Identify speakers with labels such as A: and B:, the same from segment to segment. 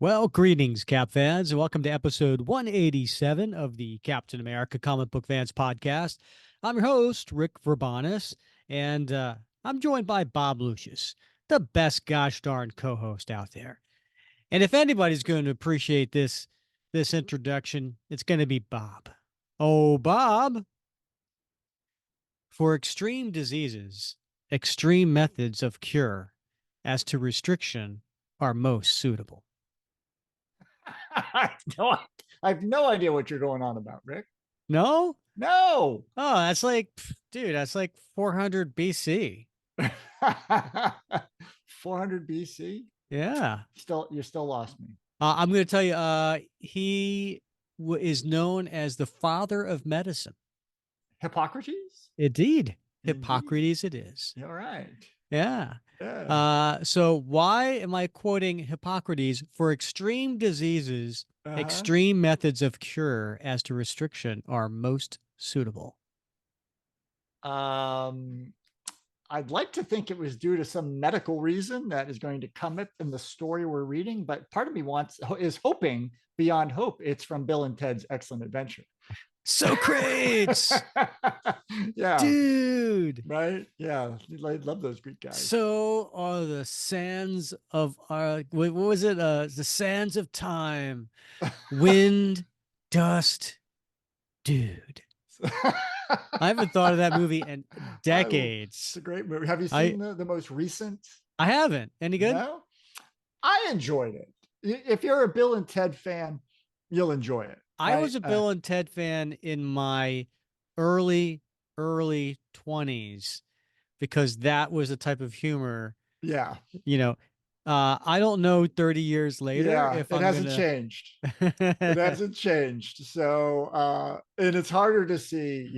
A: Well, greetings, Cap fans, and welcome to episode 187 of the Captain America Comic Book Fans Podcast. I'm your host, Rick Verbanis, and I'm joined by Bob Lucius, the best gosh darn co-host out there. And if anybody's going to appreciate this introduction, it's going to be Bob. Oh, Bob. For extreme diseases, extreme methods of cure as to restriction are most suitable.
B: I have no, I have no idea what you're going on about, Rick.
A: No?
B: No.
A: Oh, dude, that's like 400 BC.
B: 400 BC.
A: Yeah.
B: You're still lost me.
A: I'm going to tell you, is known as the father of medicine.
B: Hippocrates?
A: Indeed.
B: Indeed.
A: Hippocrates it is.
B: All right.
A: Yeah.
B: Yeah.
A: So why am I quoting Hippocrates? For extreme diseases,
B: Uh-huh.
A: extreme methods of cure as to restriction are most suitable.
B: Um, I'd like to think it was due to some medical reason that is going to come up in the story we're reading, but part of me is hoping beyond hope it's from Bill and Ted's Excellent Adventure.
A: Socrates,
B: Yeah,
A: dude.
B: right. Yeah, I love those Greek guys.
A: So are the sands of our, what was it? The sands of time, wind, dust, dude. I haven't thought of that movie in
B: It's
A: decades.
B: a great movie. Have you
A: I
B: seen the most recent?
A: I haven't. Any good?
B: No, I enjoyed it. If you're a Bill and Ted fan, you'll enjoy it.
A: I
B: Right?
A: was a Bill and Ted fan in my early, early 20s because that was the type of humor,
B: Yeah,
A: you know. I don't know 30 years later
B: yeah.
A: if
B: It
A: I'm
B: hasn't
A: gonna.
B: changed. It hasn't changed. So, and it's harder to see.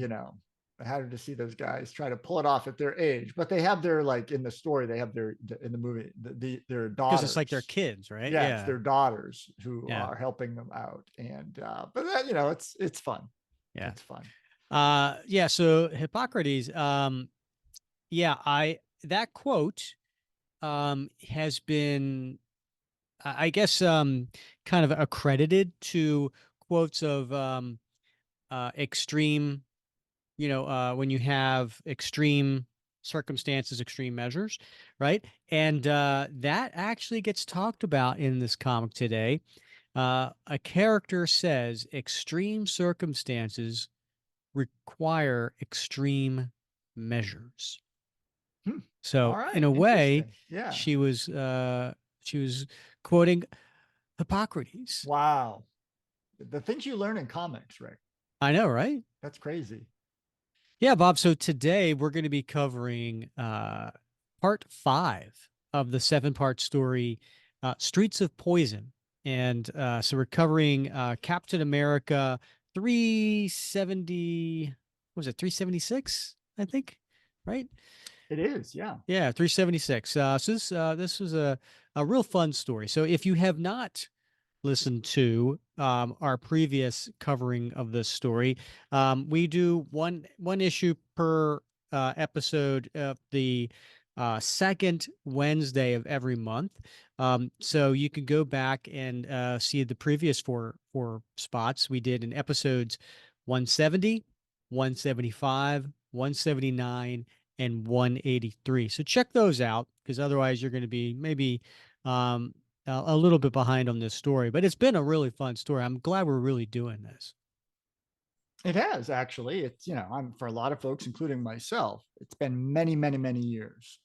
B: Harder to see those guys try to pull it off at their age, but they have their like in the story. They have their in the movie their
A: Because it's like their
B: daughters.
A: kids, right?
B: Yeah, it's
A: Yeah.
B: their daughters who
A: Yeah.
B: are helping them out, and but it's fun.
A: Yeah.
B: It's fun.
A: Yeah, so Hippocrates, yeah, I that quote has been I guess kind of accredited to quotes of extreme, when you have extreme circumstances, extreme measures, right? And that actually gets talked about in this comic today. A character says extreme circumstances require extreme measures.
B: All
A: So in
B: right,
A: a way,
B: interesting. Yeah.
A: she was uh she was quoting Hippocrates.
B: Wow. The things you learn in comics, Rick.
A: I know, right?
B: That's crazy.
A: Yeah, Bob. So today we're going to be covering part 5 of the 7-part story, Streets of Poison. And so we're covering Captain America 370, what was it, 376, I think, right?
B: It is. Yeah.
A: Yeah, 376. So this was a real fun story. So if you have not listened to our previous covering of this story, we do one issue per episode of the second Wednesday of every month. So you can go back and see the previous four spots we did in episodes 170, 175, 179, and 183. So check those out because otherwise you're going to be maybe um, a little bit behind on this story, but it's been a really fun story. I'm glad we're really doing this.
B: It has actually. It's I'm for a lot of folks, including myself. It's been many, many, many years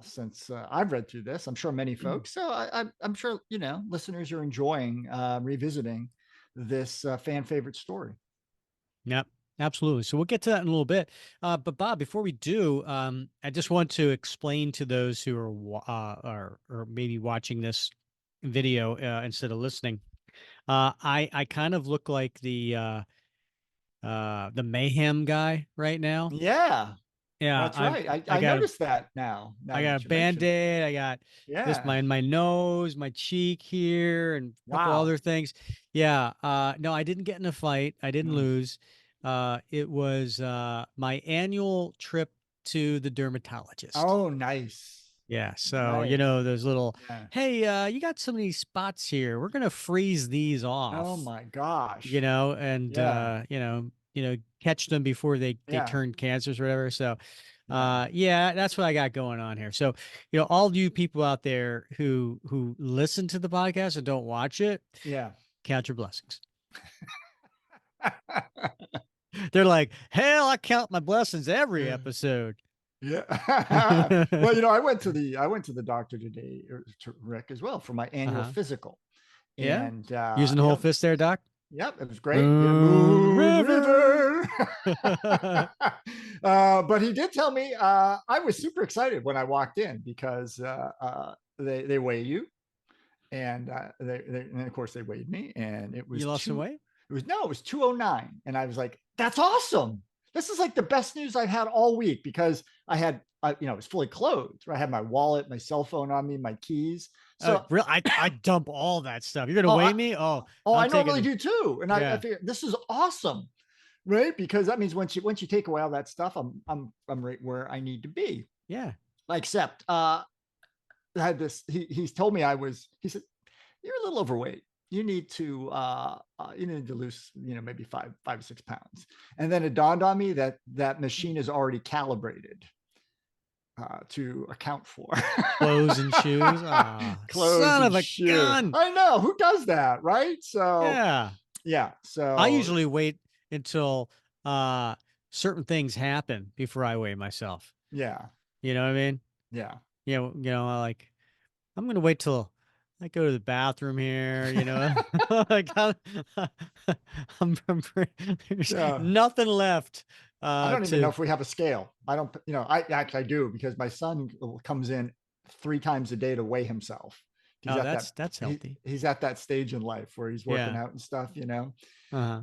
B: since I've read through this. I'm sure many folks. So I'm sure listeners are enjoying revisiting this fan favorite story.
A: Yep, absolutely. So we'll get to that in a little bit. But Bob, before we do, I just want to explain to those who are maybe watching this video instead of listening. I kind of look like the mayhem guy right now.
B: Yeah,
A: Yeah,
B: that's right.
A: I
B: I
A: got
B: noticed that now.
A: I
B: Now
A: got a
B: that you mention it.
A: band-aid. I got this
B: Yeah.
A: my nose, my cheek here, and a couple
B: Wow.
A: other things. Yeah. No, I didn't get in a fight. I didn't
B: Mm.
A: lose. It was my annual trip to the dermatologist.
B: Oh, nice.
A: Yeah. So,
B: Nice.
A: those little,
B: Yeah.
A: hey, you got some of these spots here. We're gonna freeze these
B: Oh
A: off,
B: my gosh.
A: and
B: Yeah.
A: catch them before they
B: Yeah.
A: turn cancers or whatever. So,
B: Yeah.
A: yeah, that's what I got going on here. So, all you people out there who listen to the podcast and don't watch it,
B: Yeah.
A: count your blessings. They're like, hell, I count my blessings every
B: Yeah.
A: episode.
B: Yeah. Well, I went to the doctor today, or to Rick as well, for my annual
A: Uh-huh.
B: physical.
A: Yeah.
B: And
A: Using the whole fist there, Doc.
B: yep, it was great. Yeah,
A: Moon
B: Moon
A: River.
B: River. But he did tell me, I was super excited when I walked in because they weigh you, and and of course they weighed me, and it was
A: You lost some
B: two.
A: weight?
B: It was no, it was 209, and I was like, "That's awesome! This is like the best news I've had all week," because I was fully clothed. Right? I had my wallet, my cell phone on me, my keys. So,
A: Real, I dump all that stuff. You're gonna
B: oh,
A: weigh me? Oh,
B: I
A: I'm
B: normally
A: taking.
B: do too, and I
A: Yeah.
B: figured this is awesome, right? Because that means once you take away all that stuff, I'm right where I need to be.
A: Yeah.
B: Except, I had this. He's told me He said, you're a little overweight. You need to lose, maybe 5 or 6 pounds. And then it dawned on me that that machine is already calibrated to account for
A: Clothes and shoes. Ah,
B: clothes
A: son
B: and
A: of a
B: shoe.
A: gun.
B: I know who does that, right? So
A: Yeah.
B: yeah,
A: I
B: so
A: usually wait until certain things happen before I weigh myself.
B: yeah,
A: You know what I mean?
B: yeah.
A: I like I'm gonna wait till I go to the bathroom here, like there's
B: Yeah.
A: nothing left
B: I don't even know
A: to
B: if we have a scale. I don't, I actually I do because my son comes in 3 times a day to weigh himself. He's
A: oh
B: at that
A: that's healthy.
B: he's at that stage in life where he's working
A: Yeah.
B: out and stuff.
A: Uh-huh.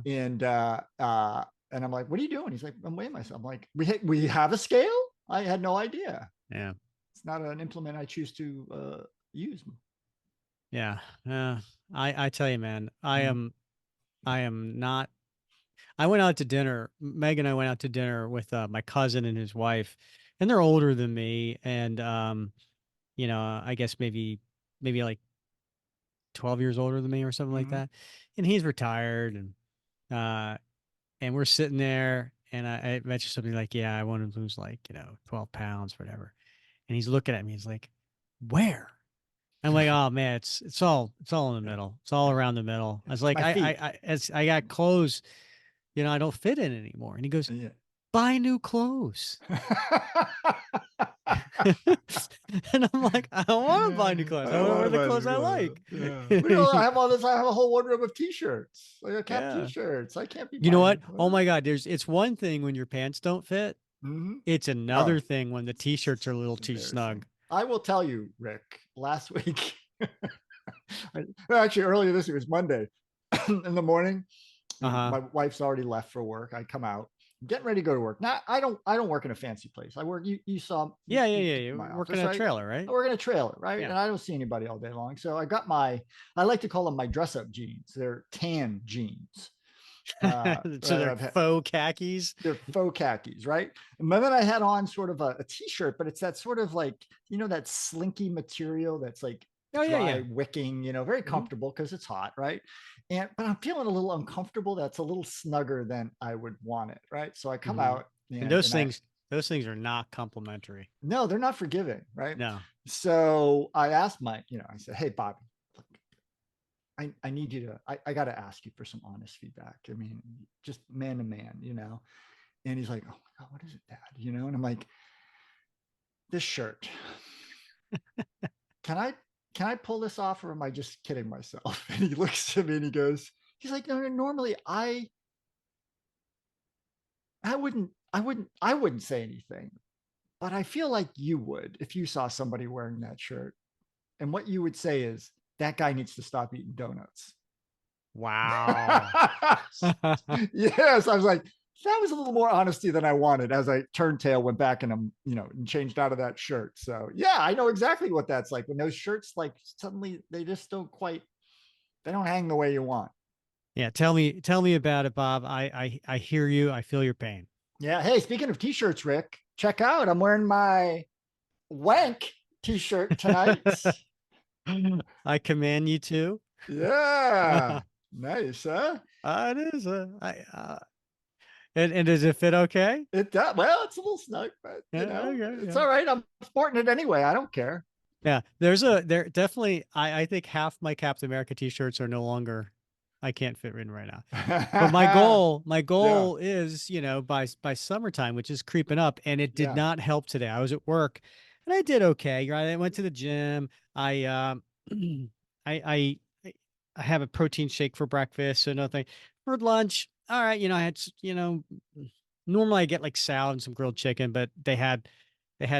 B: And I'm like, "What are you doing?" He's like, "I'm weighing myself." I'm like, "We have a scale? I had no idea.
A: Yeah.
B: It's not an implement I choose to use."
A: Yeah. I tell you, man,
B: Mhm.
A: I am not I went out to dinner. Meg and I went out to dinner with my cousin and his wife, and they're older than me, and I guess maybe like 12 years older than me or something like
B: Mhm.
A: that. And he's retired, uh and we're sitting there, and I mentioned something like, yeah, I want to lose like, 12 pounds, whatever. And he's looking at me, he's like, where? I'm like, oh man, it's all in the
B: Yeah.
A: middle. It's all
B: Yeah.
A: around the middle. I was
B: It's
A: like,
B: my feet.
A: as I got clothes, I don't fit in anymore. And he goes,
B: Yeah.
A: buy new clothes. And I'm like, I don't want to buy new
B: I
A: clothes. I
B: don't
A: want to
B: want
A: wear
B: to
A: the
B: buy
A: clothes
B: new
A: I
B: clothes.
A: like.
B: Yeah. Look at all, I have all this. I have a whole wardrobe of t-shirts. Like I cap
A: Yeah.
B: t-shirts. I can't be
A: You know
B: buying new
A: what? Oh
B: clothes.
A: my God. It's one thing when your pants don't fit.
B: Mm-hmm.
A: It's
B: Oh,
A: another thing when the t-shirts are a little
B: it's
A: too
B: embarrassing.
A: snug.
B: I will tell you, Rick, last week, actually earlier this week, it was Monday in the morning.
A: Uh-huh.
B: My wife's already left for work. I come out, getting ready to go to work. Now I don't work in a fancy place. I work. You saw
A: Yeah, yeah,
B: you
A: yeah.
B: came to
A: You're
B: my
A: working
B: office,
A: a
B: right?
A: trailer,
B: I
A: right?
B: work in a trailer, right?
A: Yeah.
B: And I don't see anybody all day long. So I like to call them my dress up jeans. They're tan jeans.
A: So
B: Right,
A: they're faux khakis.
B: they're faux khakis, right? And then I had on sort of a t-shirt, but it's that sort of like, that slinky material that's like
A: Oh yeah,
B: dry
A: yeah.
B: wicking, very
A: Hmm.
B: comfortable because it's hot, right? But I'm feeling a little uncomfortable. That's a little snugger than I would want it, right? So I come
A: Hmm.
B: out
A: And
B: and
A: those
B: and I
A: things are not complimentary.
B: no, they're not forgiving, right?
A: No.
B: So I asked I said, "Hey, Bobby, look, I need you to, I got to ask you for some honest feedback. I mean, just man to man. And he's like, "Oh my God, what is it, Dad?" And I'm like, "This shirt. Can I can I pull this off, or am I just kidding myself?" And he looks at me and he's like, "No, no, normally I wouldn't say anything, but I feel like you would if you saw somebody wearing that shirt. And what you would say is that guy needs to stop eating donuts."
A: Wow.
B: Yes, I was like, that was a little more honesty than I wanted as I turned tail, went back and and changed out of that shirt. So yeah, I know exactly what that's like when those shirts like suddenly they just they don't hang the way you want.
A: Yeah, tell me about it, Bob. I hear you. I feel your pain.
B: Yeah. Hey, speaking of t-shirts, Rick, check out. I'm wearing my Wank t-shirt tonight.
A: I command you to.
B: Yeah. Nice, huh?
A: It is. And does it fit okay?
B: It does. Well, it's a little snug, but
A: Yeah. Okay.
B: it's
A: Yeah.
B: all right. I'm sporting it anyway. I don't care.
A: Yeah. There definitely. I think half my Captain America t-shirts are no longer. I can't fit in right now. But my
B: Yeah.
A: goal is, by summertime, which is creeping up, and it did
B: Yeah.
A: not help today. I was at work, and I did okay. Right, I went to the gym. I I have a protein shake for breakfast, so nothing for lunch. All right, I had normally I get like salad and some grilled chicken, but they had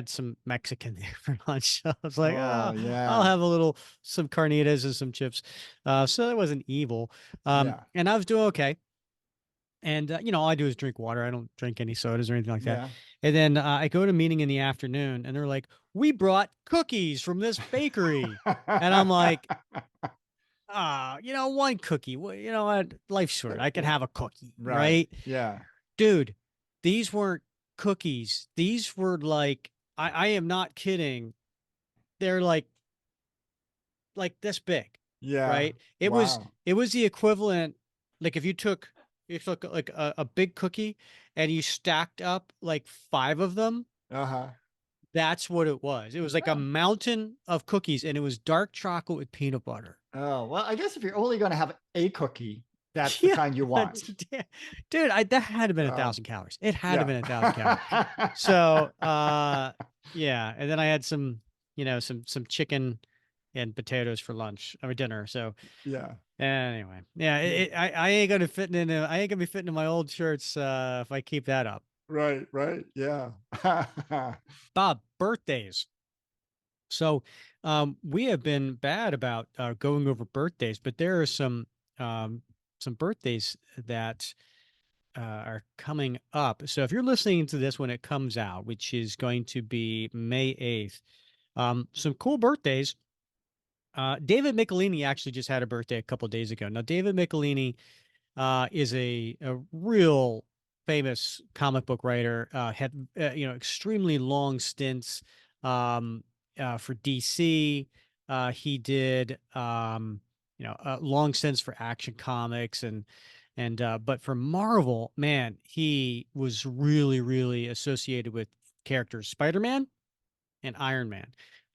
A: some Mexican there for lunch. So I was like,
B: Oh,
A: oh, I'll
B: yeah.
A: have some carnitas and some chips. So that wasn't evil.
B: Yeah.
A: And I was doing okay. And all I do is drink water. I don't drink any sodas or anything like that.
B: Yeah.
A: And then I go to a meeting in the afternoon, and they're like, "We brought cookies from this bakery," and I'm like, one cookie. Well, you know what? Life's short. I can have a cookie,
B: Right.
A: right?
B: Yeah.
A: Dude, these weren't cookies. These were like, I am not kidding. They're like this big,
B: Yeah.
A: right? It was
B: Wow.
A: it was the equivalent, like if you took like a big cookie and you stacked up like five of them.
B: Uh-huh.
A: That's what it was. It was like a
B: Yeah.
A: mountain of cookies, and it was dark chocolate with peanut butter.
B: Oh, well, I guess if you're only going to have a cookie, that's the
A: Yeah,
B: kind you want.
A: dude, that had to have been a
B: Uh,
A: thousand calories. It had to have
B: yeah.
A: been 1,000 calories. So, yeah, and then I had some chicken and potatoes for lunch or dinner. So
B: Yeah.
A: anyway, yeah, I ain't gonna I ain't gonna be fitting in my old shirts if I keep that up.
B: Right, right. Yeah.
A: Bob, birthdays. So, we have been bad about going over birthdays, but there are some birthdays that are coming up. So if you're listening to this when it comes out, which is going to be May 8th, some cool birthdays. David Michelini actually just had a birthday a couple days ago. Now, David Michelini is a real famous comic book writer. Had extremely long stints for DC. He did long stints for Action Comics and but for Marvel, man, he was really associated with characters Spider-Man and Iron Man.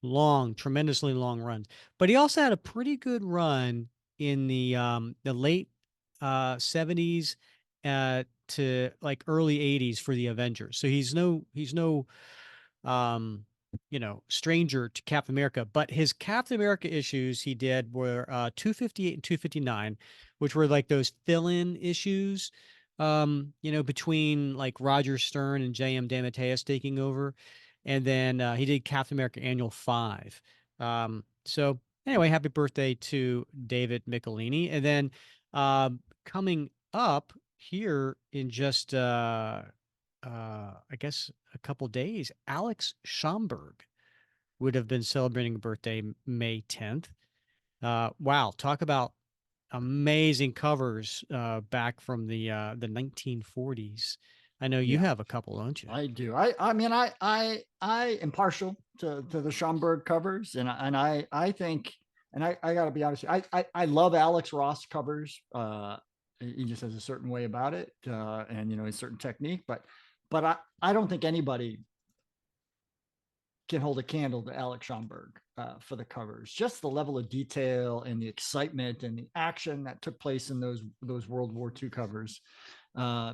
A: Long, tremendously long runs. But he also had a pretty good run in the late 70s to like early 80s for the Avengers. So he's no um stranger to Captain America, but his Captain America issues he did were 258 and 259, which were like those fill-in issues between like Roger Stern and J.M. DeMatteis taking over. And then he did Captain America Annual 5. So anyway, happy birthday to David Michelini. And then coming up here in just I guess a couple days, Alex Schomburg would have been celebrating a birthday May 10th. Wow, talk about amazing covers back from the 1940s. I know you
B: Yeah,
A: have a couple, don't you?
B: I do. I mean, I am partial to the Schomburg covers, and I think, and I got to be honest, I love Alex Ross covers. He just has a certain way about it, and a certain technique. But I don't think anybody can hold a candle to Alex Schomburg for the covers. Just the level of detail and the excitement and the action that took place in those World War II covers,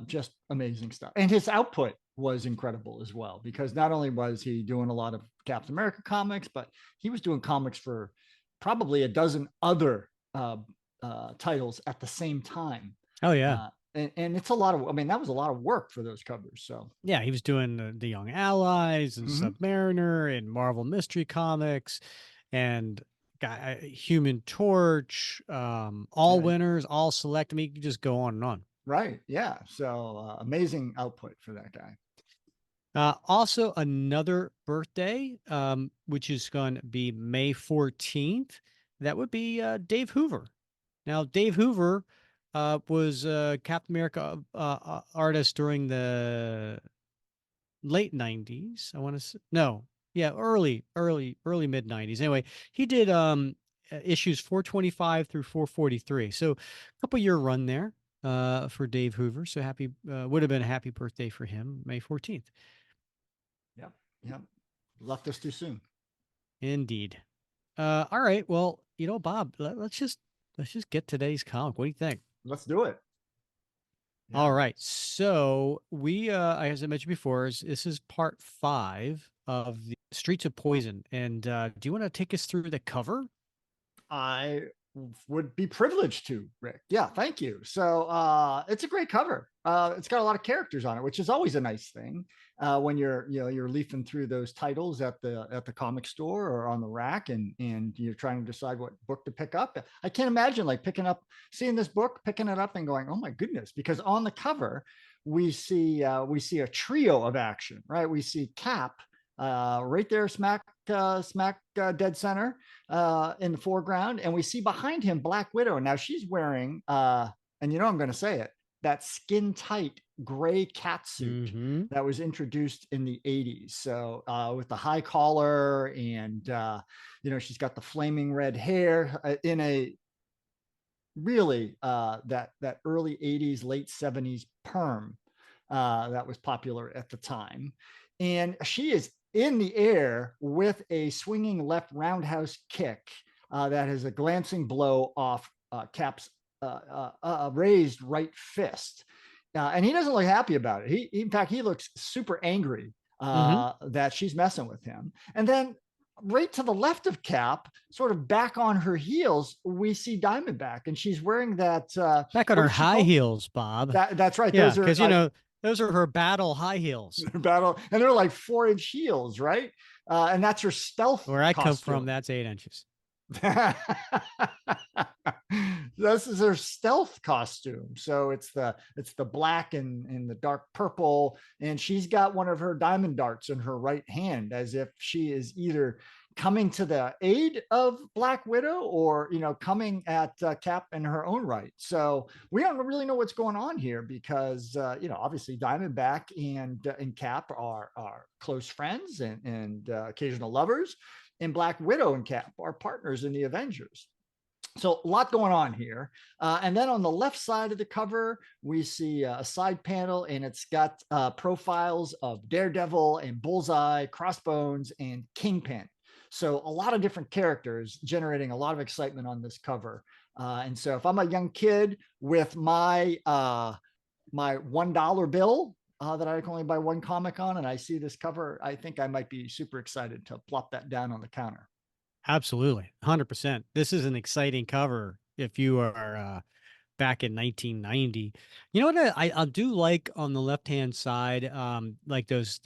B: just amazing stuff. And his output was incredible as well, because not only was he doing a lot of Captain America comics, but he was doing comics for probably a dozen other titles at the same time.
A: Oh yeah.
B: And it's a lot of, I mean, that was a lot of work for those covers. So,
A: Yeah, he was doing the Young Allies and
B: mhm.
A: Submariner and Marvel Mystery Comics and Human Torch, all
B: Yeah,
A: winners, all select. I mean, you can just go on and on.
B: right. Yeah. So amazing output for that guy.
A: Also, another birthday, which is going to be May 14th. That would be Dave Hoover. Now, Dave Hoover was Captain America artist during the late 90s. I want to say, no, Yeah, early mid 90s. Anyway, he did issues 425 through 443. So a couple year run there for Dave Hoover. So happy would have been a happy birthday for him, May 14th.
B: Yep. Yep. Left us too soon.
A: Indeed. All right. Well, Bob, let's just get today's comic. What do you think?
B: Let's do it.
A: All
B: Yeah.
A: right. So we as I mentioned before, this is part 5 of the Streets of Poison. And do you want to take us through the cover?
B: I would be privileged to, Rick. Yeah, thank you. So it's a great cover. It's got a lot of characters on it, which is always a nice thing when you're leafing through those titles at the comic store or on the rack, and you're trying to decide what book to pick up. I can't imagine like seeing this book, picking it up, and going, "Oh my goodness!" Because on the cover we see a trio of action, right? We see Cap right there, smack dead center in the foreground, and we see behind him Black Widow. Now she's wearing, and I'm going to say it, that skin tight gray cat suit
A: Mm-hmm.
B: that was introduced in the 80s. So with the high collar, and she's got the flaming red hair in a really that early 80s, late 70s perm that was popular at the time. And she is in the air with a swinging left roundhouse kick that is a glancing blow off Cap's raised right fist. And he doesn't look happy about it. In fact, he looks super angry
A: Mm-hmm.
B: that she's messing with him. And then right to the left of Cap, sort of back on her heels, we see Diamondback, and she's wearing that.
A: Back on
B: What
A: her
B: is she
A: high
B: called?
A: heels, Bob.
B: That's right.
A: Yeah,
B: Those are
A: because those are her battle high heels.
B: battle, and they're like 4-inch heels, right? And that's her stealth
A: Where I come from,
B: costume.
A: that's 8 inches.
B: This is her stealth costume. So it's the black and the dark purple, and she's got one of her diamond darts in her right hand, as if she is either coming to the aid of Black Widow or coming at Cap in her own right. So we don't really know what's going on here because obviously Diamondback and Cap are close friends and occasional lovers, and Black Widow and Cap are partners in the Avengers. So a lot going on here. And then on the left side of the cover, we see a side panel, and it's got profiles of Daredevil and Bullseye, Crossbones, and Kingpin. So a lot of different characters generating a lot of excitement on this cover. And so if I'm a young kid with my $1 bill that I can only buy one comic on, and I see this cover, I think I might be super excited to plop that down on the counter.
A: Absolutely, 100%. This is an exciting cover if you are back in 1990. You know what I do like on the left-hand side, like those.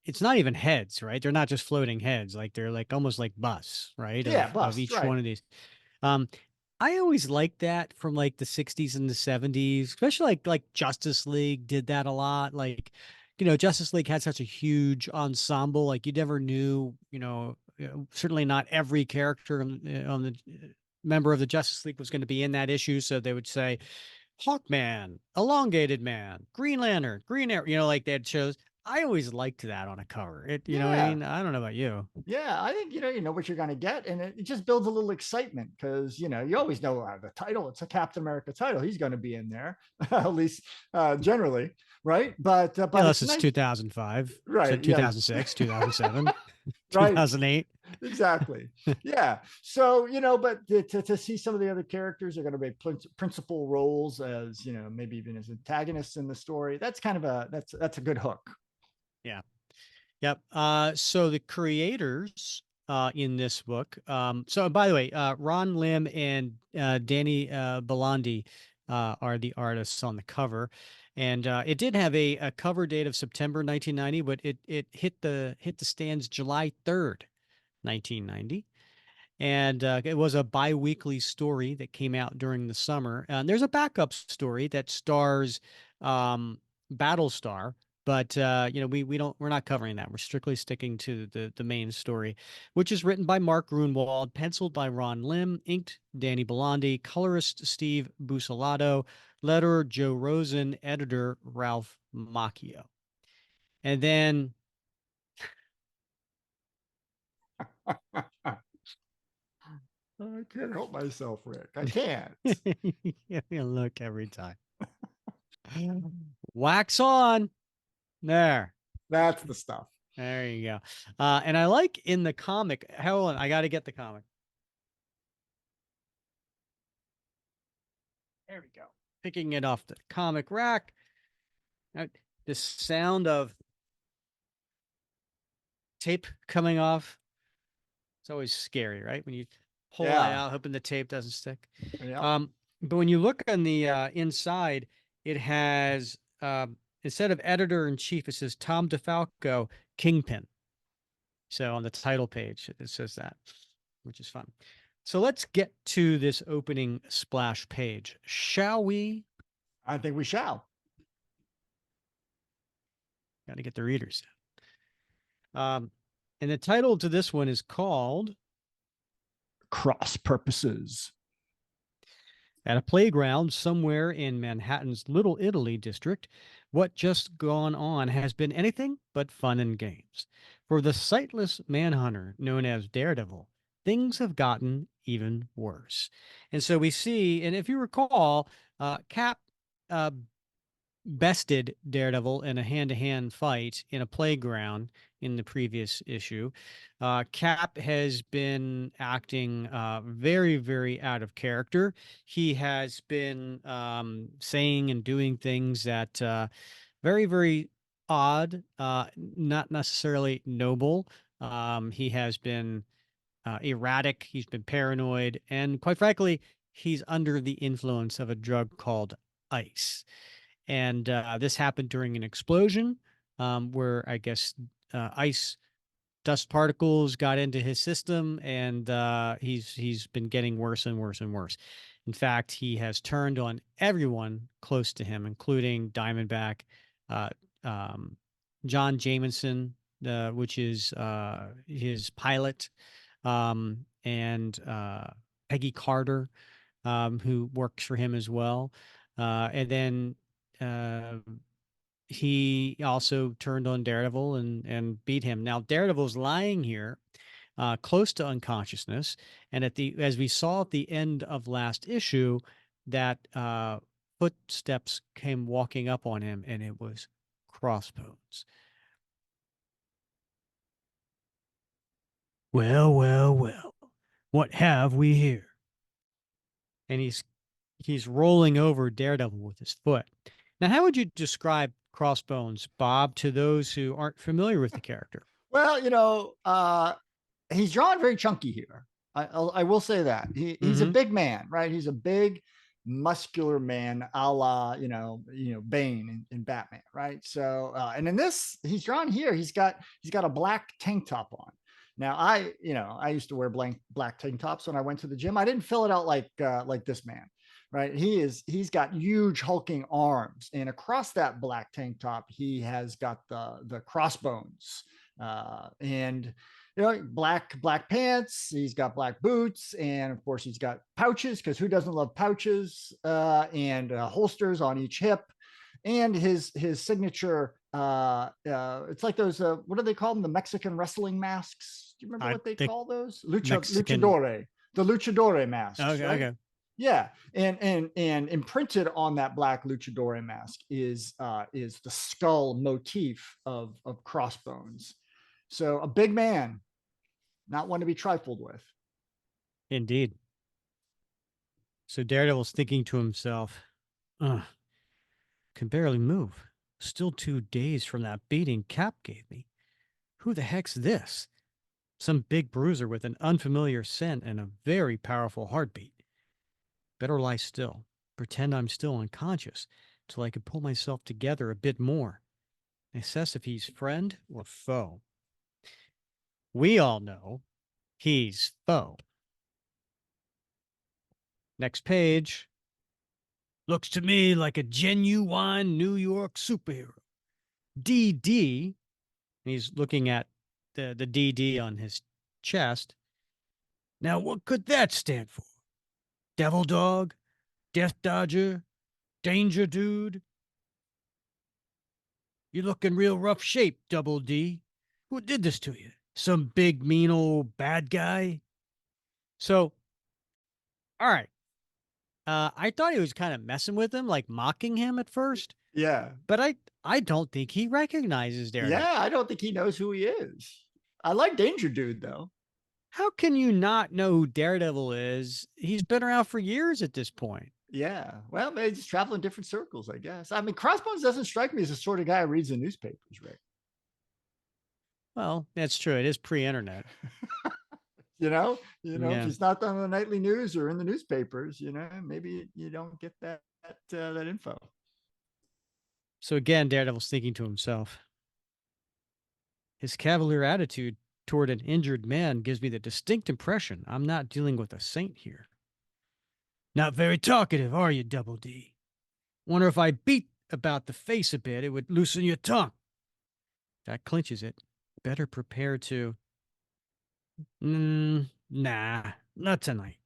A: It's not even heads, right? They're not just floating heads, like they're like almost like busts, right?
B: Yeah,
A: Of
B: bust,
A: each
B: right.
A: one of these. Um, I always liked that from like the 60s and the 70s, especially like Justice League did that a lot. Like, Justice League had such a huge ensemble. Like you never knew, certainly not every character on the member of the Justice League was going to be in that issue. So they would say Hawkman, Elongated Man, Green Lantern, Green Arrow, like they had shows. I always liked that on a cover. You know what I
B: Yeah.
A: mean? I don't know about you.
B: Yeah, I think you know what you're going to get, and it just builds a little excitement because you always know the title. It's a Captain America title; he's going to be in there, at least generally, right? But
A: Unless
B: it's
A: it's
B: nice,
A: 2005, so
B: right? Yeah,
A: 2006, 2007,
B: right.
A: 2008.
B: Exactly. Yeah. So but to see some of the other characters are going to be principal roles as maybe even as antagonists in the story. That's kind of that's a good hook.
A: Yeah. Yep. So the creators in this book. So by the way, Ron Lim and Danny Belandi are the artists on the cover, and it did have a cover date of September 1990, but it hit the stands July 3rd, 1990. And it was a bi-weekly story that came out during the summer. And there's a backup story that stars Battlestar, but we're not covering that. We're strictly sticking to the main story, which is written by Mark Gruenwald, penciled by Ron Lim, inked Danny Belandi, colorist Steve Buccellato, letterer Joe Rosen, editor Ralph Macchio. And then
B: I can't help myself, Rick. I can't.
A: You look every time. Wax on. There.
B: That's the stuff.
A: There you go. And I like in the comic, hold on, I got to get the comic. There we go. Picking it off the comic rack. The sound of tape coming off. It's always scary, right? When you pull that
B: Yeah.
A: out, hoping the tape doesn't stick.
B: Yep.
A: But when you look on the inside, it has instead of editor in chief, it says Tom DeFalco, Kingpin. So on the title page, it says that, which is fun. So let's get to this opening splash page, shall we?
B: I think we shall.
A: Got to get the readers. And the title to this one is called
B: Cross Purposes.
A: At a playground somewhere in Manhattan's Little Italy district, what just gone on has been anything but fun and games. For the sightless manhunter known as Daredevil, things have gotten even worse. And so we see, and if you recall, Cap bested Daredevil in a hand-to-hand fight in a playground in the previous issue. Cap has been acting very, very out of character. He has been saying and doing things that very, very odd, not necessarily noble. He has been erratic. He's been paranoid, and quite frankly, he's under the influence of a drug called ice. And this happened during an explosion where I guess ice dust particles got into his system, and he's been getting worse and worse and worse. In fact, he has turned on everyone close to him, including Diamondback, uh, John Jameson, which is his pilot, and Peggy Carter, who works for him as well. And then uh, he also turned on Daredevil and beat him. Now Daredevil's lying here, close to unconsciousness, and as we saw at the end of last issue, that footsteps came walking up on him, and it was Crossbones. Well, well, well, what have we here? And he's rolling over Daredevil with his foot. Now, how would you describe Crossbones, Bob, to those who aren't familiar with the character?
B: Well, he's drawn very chunky here. I will say that he's a
A: Mm-hmm.
B: big man, right? He's a big, muscular man, a la Bane in Batman, right? So, and in this, he's drawn here. He's got a black tank top on. Now, I used to wear black tank tops when I went to the gym. I didn't fill it out like this man, right? He's got huge hulking arms, and across that black tank top, he has got the crossbones, and black pants. He's got black boots, and of course, he's got pouches, because who doesn't love pouches, and holsters on each hip, and his signature. It's like those. What do they call them? The Mexican wrestling masks. Do you remember what they call those?
A: Mexican.
B: Luchadore. The luchadore masks,
A: Okay,
B: right?
A: okay.
B: Yeah, and imprinted on that black luchador mask is the skull motif of Crossbones. So a big man, not one to be trifled with.
A: Indeed. So Daredevil's thinking to himself, Ugh, can barely move. Still 2 days from that beating Cap gave me. Who the heck's this? Some big bruiser with an unfamiliar scent and a very powerful heartbeat. Better lie still, pretend I'm still unconscious, till I can pull myself together a bit more. Assess if he's friend or foe. We all know he's foe. Next page. Looks to me like a genuine New York superhero. DD, and he's looking at the DD on his chest. Now, what could that stand for? Devil Dog? Death Dodger? Danger Dude? You look in real rough shape, Double D. Who did this to you? Some big mean old bad guy. So, all right. I thought he was kind of messing with him, like mocking him at first,
B: Yeah.
A: but I don't think he recognizes Daredevil.
B: Yeah, I don't think he knows who he is. I like Danger Dude though.
A: How can you not know who Daredevil is? He's been around for years at this point.
B: Yeah. Well, they just travel in different circles, I guess. I mean, Crossbones doesn't strike me as the sort of guy who reads the newspapers, Rick.
A: Well, that's true. It is pre-internet.
B: If
A: Yeah.
B: he's not on the nightly news or in the newspapers, maybe you don't get that info.
A: So again, Daredevil's thinking to himself, his cavalier attitude toward an injured man gives me the distinct impression I'm not dealing with a saint here. Not very talkative, are you, Double D? Wonder if I beat about the face a bit, it would loosen your tongue. That clinches it. Better prepare to. Nah, not tonight.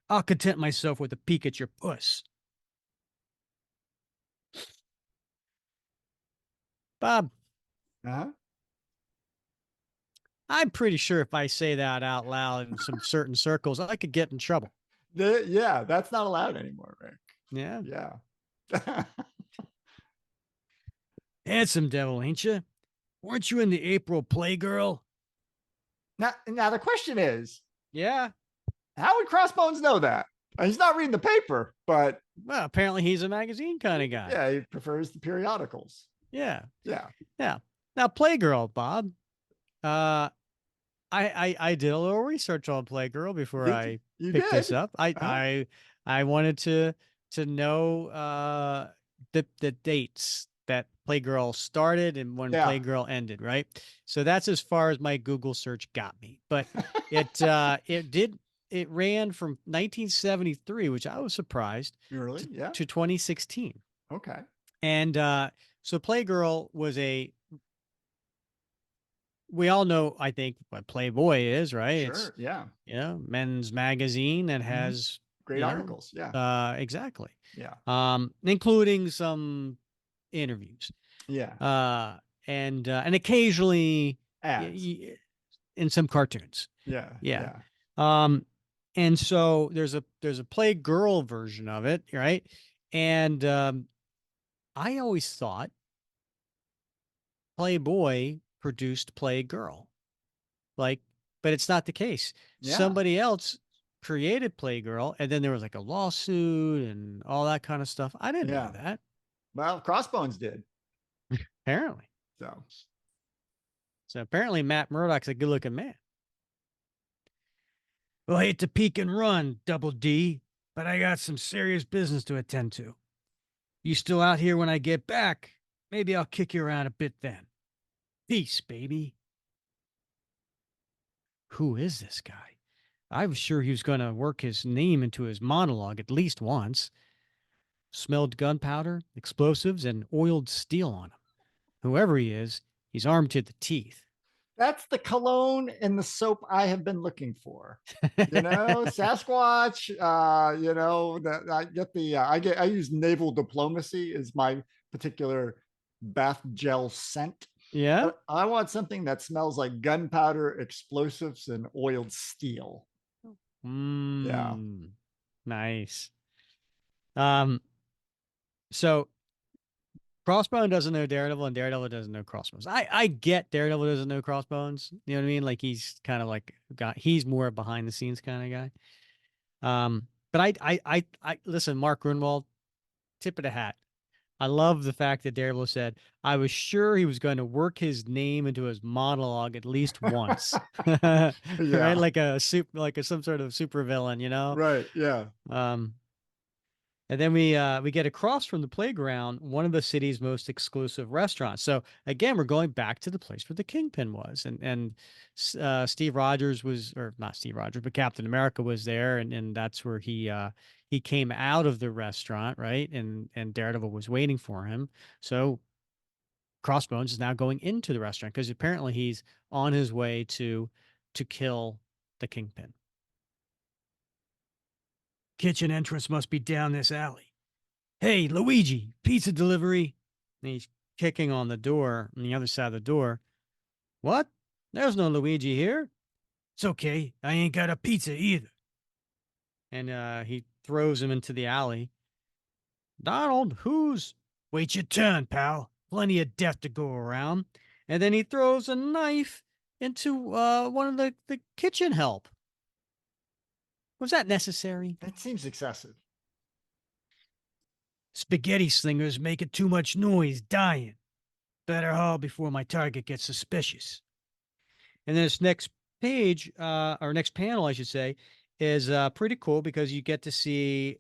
A: I'll content myself with a peek at your puss. Bob,
B: Uh-huh.
A: I'm pretty sure if I say that out loud in some certain circles, I could get in trouble.
B: Yeah, that's not allowed anymore, Rick.
A: Yeah.
B: Yeah.
A: Handsome devil, ain't you? Weren't you in the April Playgirl?
B: Now the question is,
A: Yeah.
B: how would Crossbones know that? He's not reading the paper, but
A: Well, apparently he's a magazine kind of guy.
B: yeah, he prefers the periodicals.
A: Yeah.
B: Yeah.
A: Yeah. Now, Playgirl, Bob. Uh, I did a little research on Playgirl before
B: Did you?
A: I
B: You
A: picked this
B: did.
A: up. I
B: Uh-huh.
A: I I wanted to know the dates that Playgirl started and when
B: Yeah.
A: Playgirl ended, right? So that's as far as my Google search got me. But it ran from 1973, which I was surprised,
B: Really? Yeah.
A: to 2016.
B: Okay.
A: And so Playgirl was we all know, I think, what Playboy is, right? It's,
B: Sure. Yeah.
A: men's magazine that
B: Hmm.
A: has,
B: Great articles. Yeah.
A: exactly.
B: Yeah.
A: Including some interviews.
B: Yeah.
A: Uh, and occasionally
B: Ads.
A: in some cartoons.
B: Yeah.
A: Yeah.
B: Yeah.
A: Um, and so there's a Playgirl version of it, right? And I always thought Playboy produced Playgirl. Like, but it's not the case.
B: Yeah.
A: Somebody else created Playgirl, and then there was like a lawsuit and all that kind of stuff. I didn't know
B: Yeah.
A: that.
B: Well, Crossbones did.
A: Apparently.
B: So
A: So apparently Matt Murdock's a good looking man. Well, I hate to peek and run, Double D, but I got some serious business to attend to. You still out here when I get back? Maybe I'll kick you around a bit then. Peace, baby. Who is this guy? I was sure he was going to work his name into his monologue at least once. Smelled gunpowder, explosives, and oiled steel on him. Whoever he is, he's armed to the teeth.
B: that's the cologne and the soap I have been looking for. Sasquatch. That I get the I use naval diplomacy as my particular bath gel scent.
A: Yeah?
B: But I want something that smells like gunpowder, explosives, and oiled steel. Yeah.
A: Mmm. Nice. Um, so Crossbone doesn't know Daredevil, and Daredevil doesn't know Crossbones. I get Daredevil doesn't know Crossbones. You know what I mean? Like he's kind of like he's more a behind the scenes kind of guy. But I listen, Mark Grunwald, tip of the hat. I love the fact that Daredevil said, I was sure he was going to work his name into his monologue at least once. Right?
B: Yeah.
A: Like some sort of super villain, you know?
B: Right. Yeah.
A: Um, and then we get across from the playground, one of the city's most exclusive restaurants. So again, we're going back to the place where the Kingpin was, and Steve Rogers was, or not Steve Rogers, but Captain America was there, and that's where he came out of the restaurant, right? And Daredevil was waiting for him. So Crossbones is now going into the restaurant because apparently he's on his way to kill the Kingpin. Kitchen entrance must be down this alley. Hey, Luigi, pizza delivery. And he's kicking on the door, on the other side of the door. What? There's no Luigi here. It's okay. I ain't got a pizza either. And he throws him into the alley. Donald, who's. Wait your turn, pal. Plenty of death to go around. And then he throws a knife into one of the kitchen help. Was that necessary?
B: It seems excessive.
A: Spaghetti slingers making too much noise, dying. Better haul before my target gets suspicious. And this next page, or next panel, I should say, is pretty cool because you get to see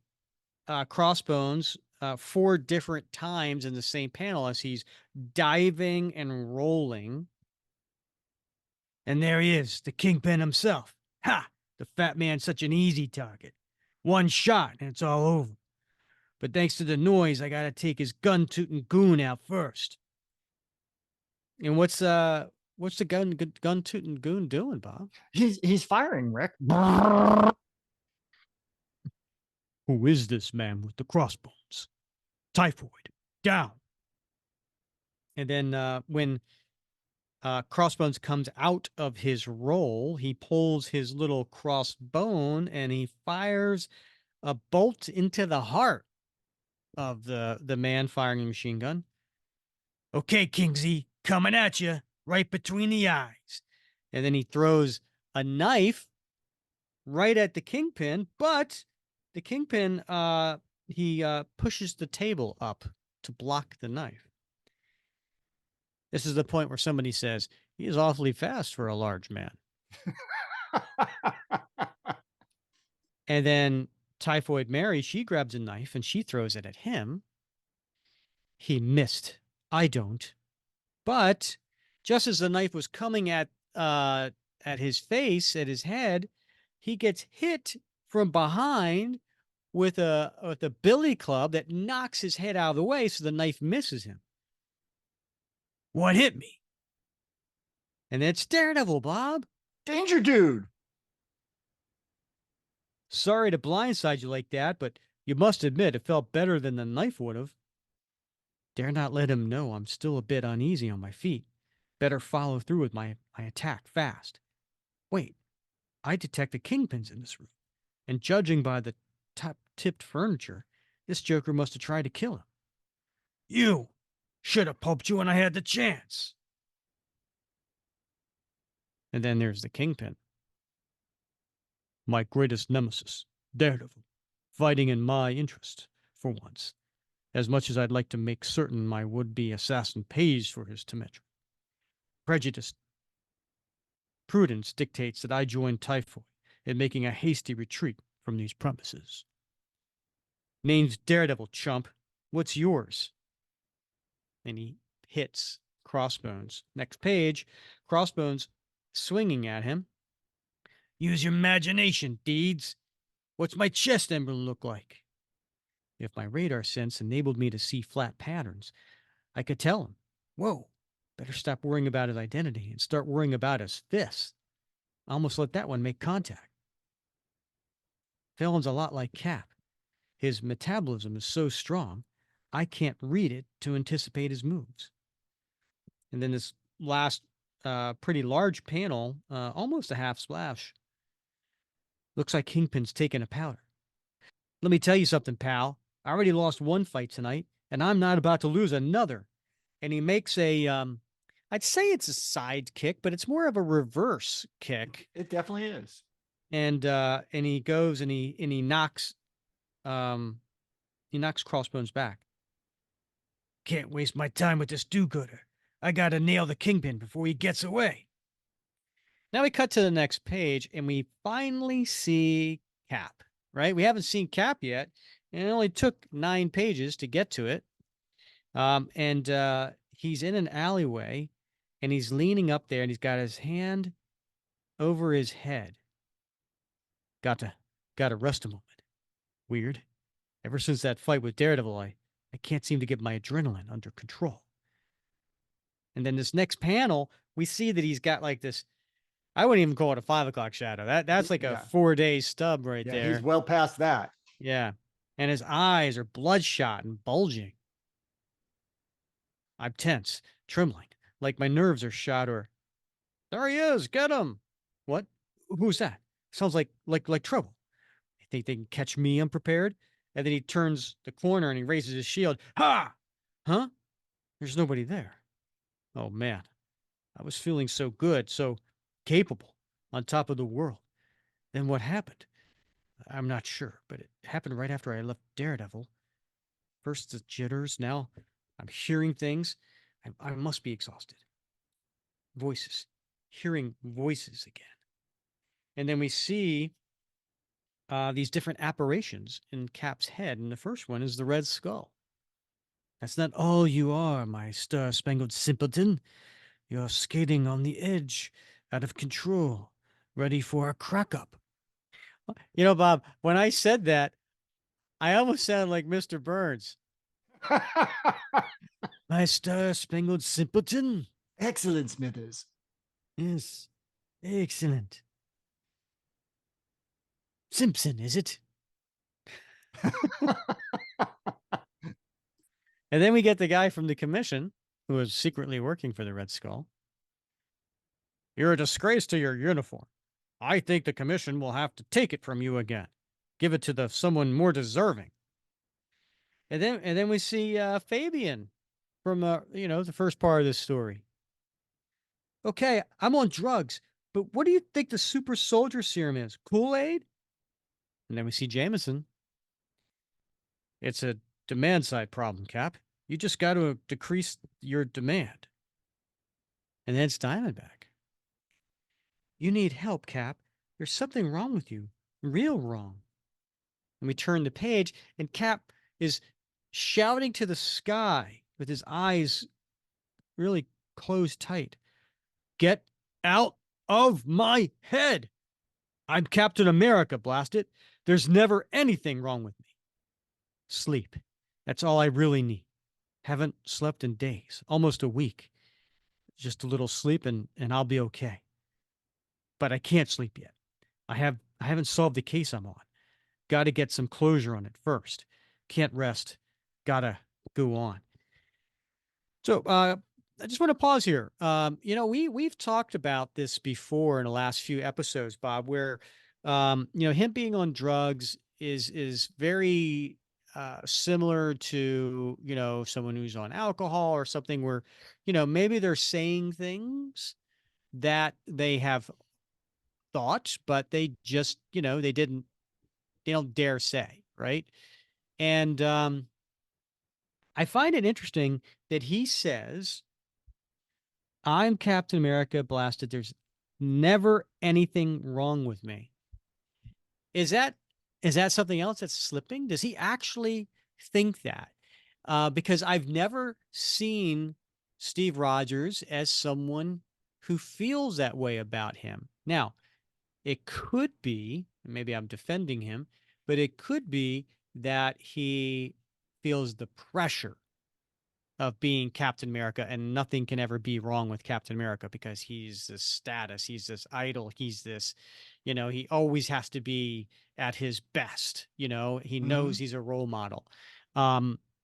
A: Crossbones 4 different times in the same panel as he's diving and rolling. And there he is, the Kingpin himself. Ha! The fat man's such an easy target. One shot and it's all over. But thanks to the noise, I gotta take his gun-tooting goon out first. And what's the gun-tooting goon doing, Bob?
B: He's firing, Rick.
A: Who is this man with the crossbones? Typhoid. Down. And then when Crossbones comes out of his roll, he pulls his little crossbone and he fires a bolt into the heart of the man firing the machine gun. Okay, Kingsy, coming at you, right between the eyes. And then he throws a knife right at the Kingpin, but the Kingpin, he pushes the table up to block the knife. This is the point where somebody says, he is awfully fast for a large man. And then Typhoid Mary, she grabs a knife and she throws it at him. He missed. I don't. But just as the knife was coming at his face, at his head, he gets hit from behind with a billy club that knocks his head out of the way, so the knife misses him. What hit me? And it's Daredevil, Bob.
B: Danger dude.
A: Sorry to blindside you like that, but you must admit it felt better than the knife would have. Dare not let him know I'm still a bit uneasy on my feet. Better follow through with my attack fast. Wait, I detect the Kingpins in this room, and judging by the top-tipped furniture, this joker must have tried to kill him. You! Should have pulped you when I had the chance. And then there's the Kingpin. My greatest nemesis, Daredevil, fighting in my interest, for once, as much as I'd like to make certain my would-be assassin pays for his temetry. Prudence dictates that I join Typhoid in making a hasty retreat from these premises. Name's Daredevil, chump. What's yours? And he hits Crossbones. Next page, Crossbones swinging at him. Use your imagination, Deeds. What's my chest emblem look like? If my radar sense enabled me to see flat patterns, I could tell him, whoa, better stop worrying about his identity and start worrying about his fist. I almost let that one make contact. Felon's a lot like Cap. His metabolism is so strong, I can't read it to anticipate his moves. And then this last pretty large panel, almost a half splash. Looks like Kingpin's taking a powder. Let me tell you something, pal. I already lost one fight tonight, and I'm not about to lose another. And he makes a, I'd say it's a side kick, but it's more of a reverse kick.
B: It definitely is.
A: And he goes and he knocks Crossbones back. Can't waste my time with this do-gooder. I gotta nail the Kingpin before he gets away. Now we cut to the next page and we finally see Cap, right? We haven't seen Cap yet, and it only took 9 pages to get to it. He's in an alleyway and he's leaning up there and he's got his hand over his head. Gotta rest a moment. Weird. Ever since that fight with Daredevil, I can't seem to get my adrenaline under control. And then this next panel, we see that he's got like this, I wouldn't even call it a 5 o'clock shadow. That's like a 4-day stub right there.
B: He's well past that.
A: Yeah. And his eyes are bloodshot and bulging. I'm tense, trembling, like my nerves are shot or There he is. Get him. What? Who's that? Sounds like trouble. I think they can catch me unprepared. And then he turns the corner and he raises his shield. Ha! Huh? There's nobody there. Oh man, I was feeling so good, so capable, on top of the world. Then what happened? I'm not sure, but it happened right after I left Daredevil. First the jitters, now I'm hearing things. I must be exhausted. Voices, hearing voices again. And then we see these different apparitions in Cap's head. And the first one is the Red Skull. That's not all you are, my star spangled simpleton. You're skating on the edge, out of control, ready for a crack up. You know, Bob, when I said that, I almost sounded like Mr. Burns. My star spangled simpleton?
B: Excellent, Smithers.
A: Yes, excellent. Simpson, is it? And then we get the guy from the commission who is secretly working for the Red Skull. You're a disgrace to your uniform. I think the commission will have to take it from you again. Give it to the someone more deserving. And then we see Fabian from the first part of this story. Okay, I'm on drugs, but what do you think the super soldier serum is? Kool-Aid? And then we see Jameson. It's a demand side problem, Cap. You just got to decrease your demand. And then it's Diamondback. You need help, Cap. There's something wrong with you. Real wrong. And we turn the page, and Cap is shouting to the sky with his eyes really closed tight. Get out of my head! I'm Captain America, blast it. There's never anything wrong with me. Sleep. That's all I really need. Haven't slept in days, almost a week. Just a little sleep and I'll be okay. But I can't sleep yet. I haven't solved the case I'm on. Got to get some closure on it first. Can't rest. Gotta go on. So I just want to pause here. We've talked about this before in the last few episodes, Bob, where him being on drugs is very similar to someone who's on alcohol or something where maybe they're saying things that they have thought, but they just they don't dare say, right? And I find it interesting that he says, I'm Captain America blasted. There's never anything wrong with me. Is that something else that's slipping? Does he actually think that? Because I've never seen Steve Rogers as someone who feels that way about him. Now, it could be, maybe I'm defending him, but it could be that he feels the pressure of being Captain America, and nothing can ever be wrong with Captain America because he's this status, he's this idol, he's this, he always has to be at his best. He knows
B: Mhm.
A: he's a role model.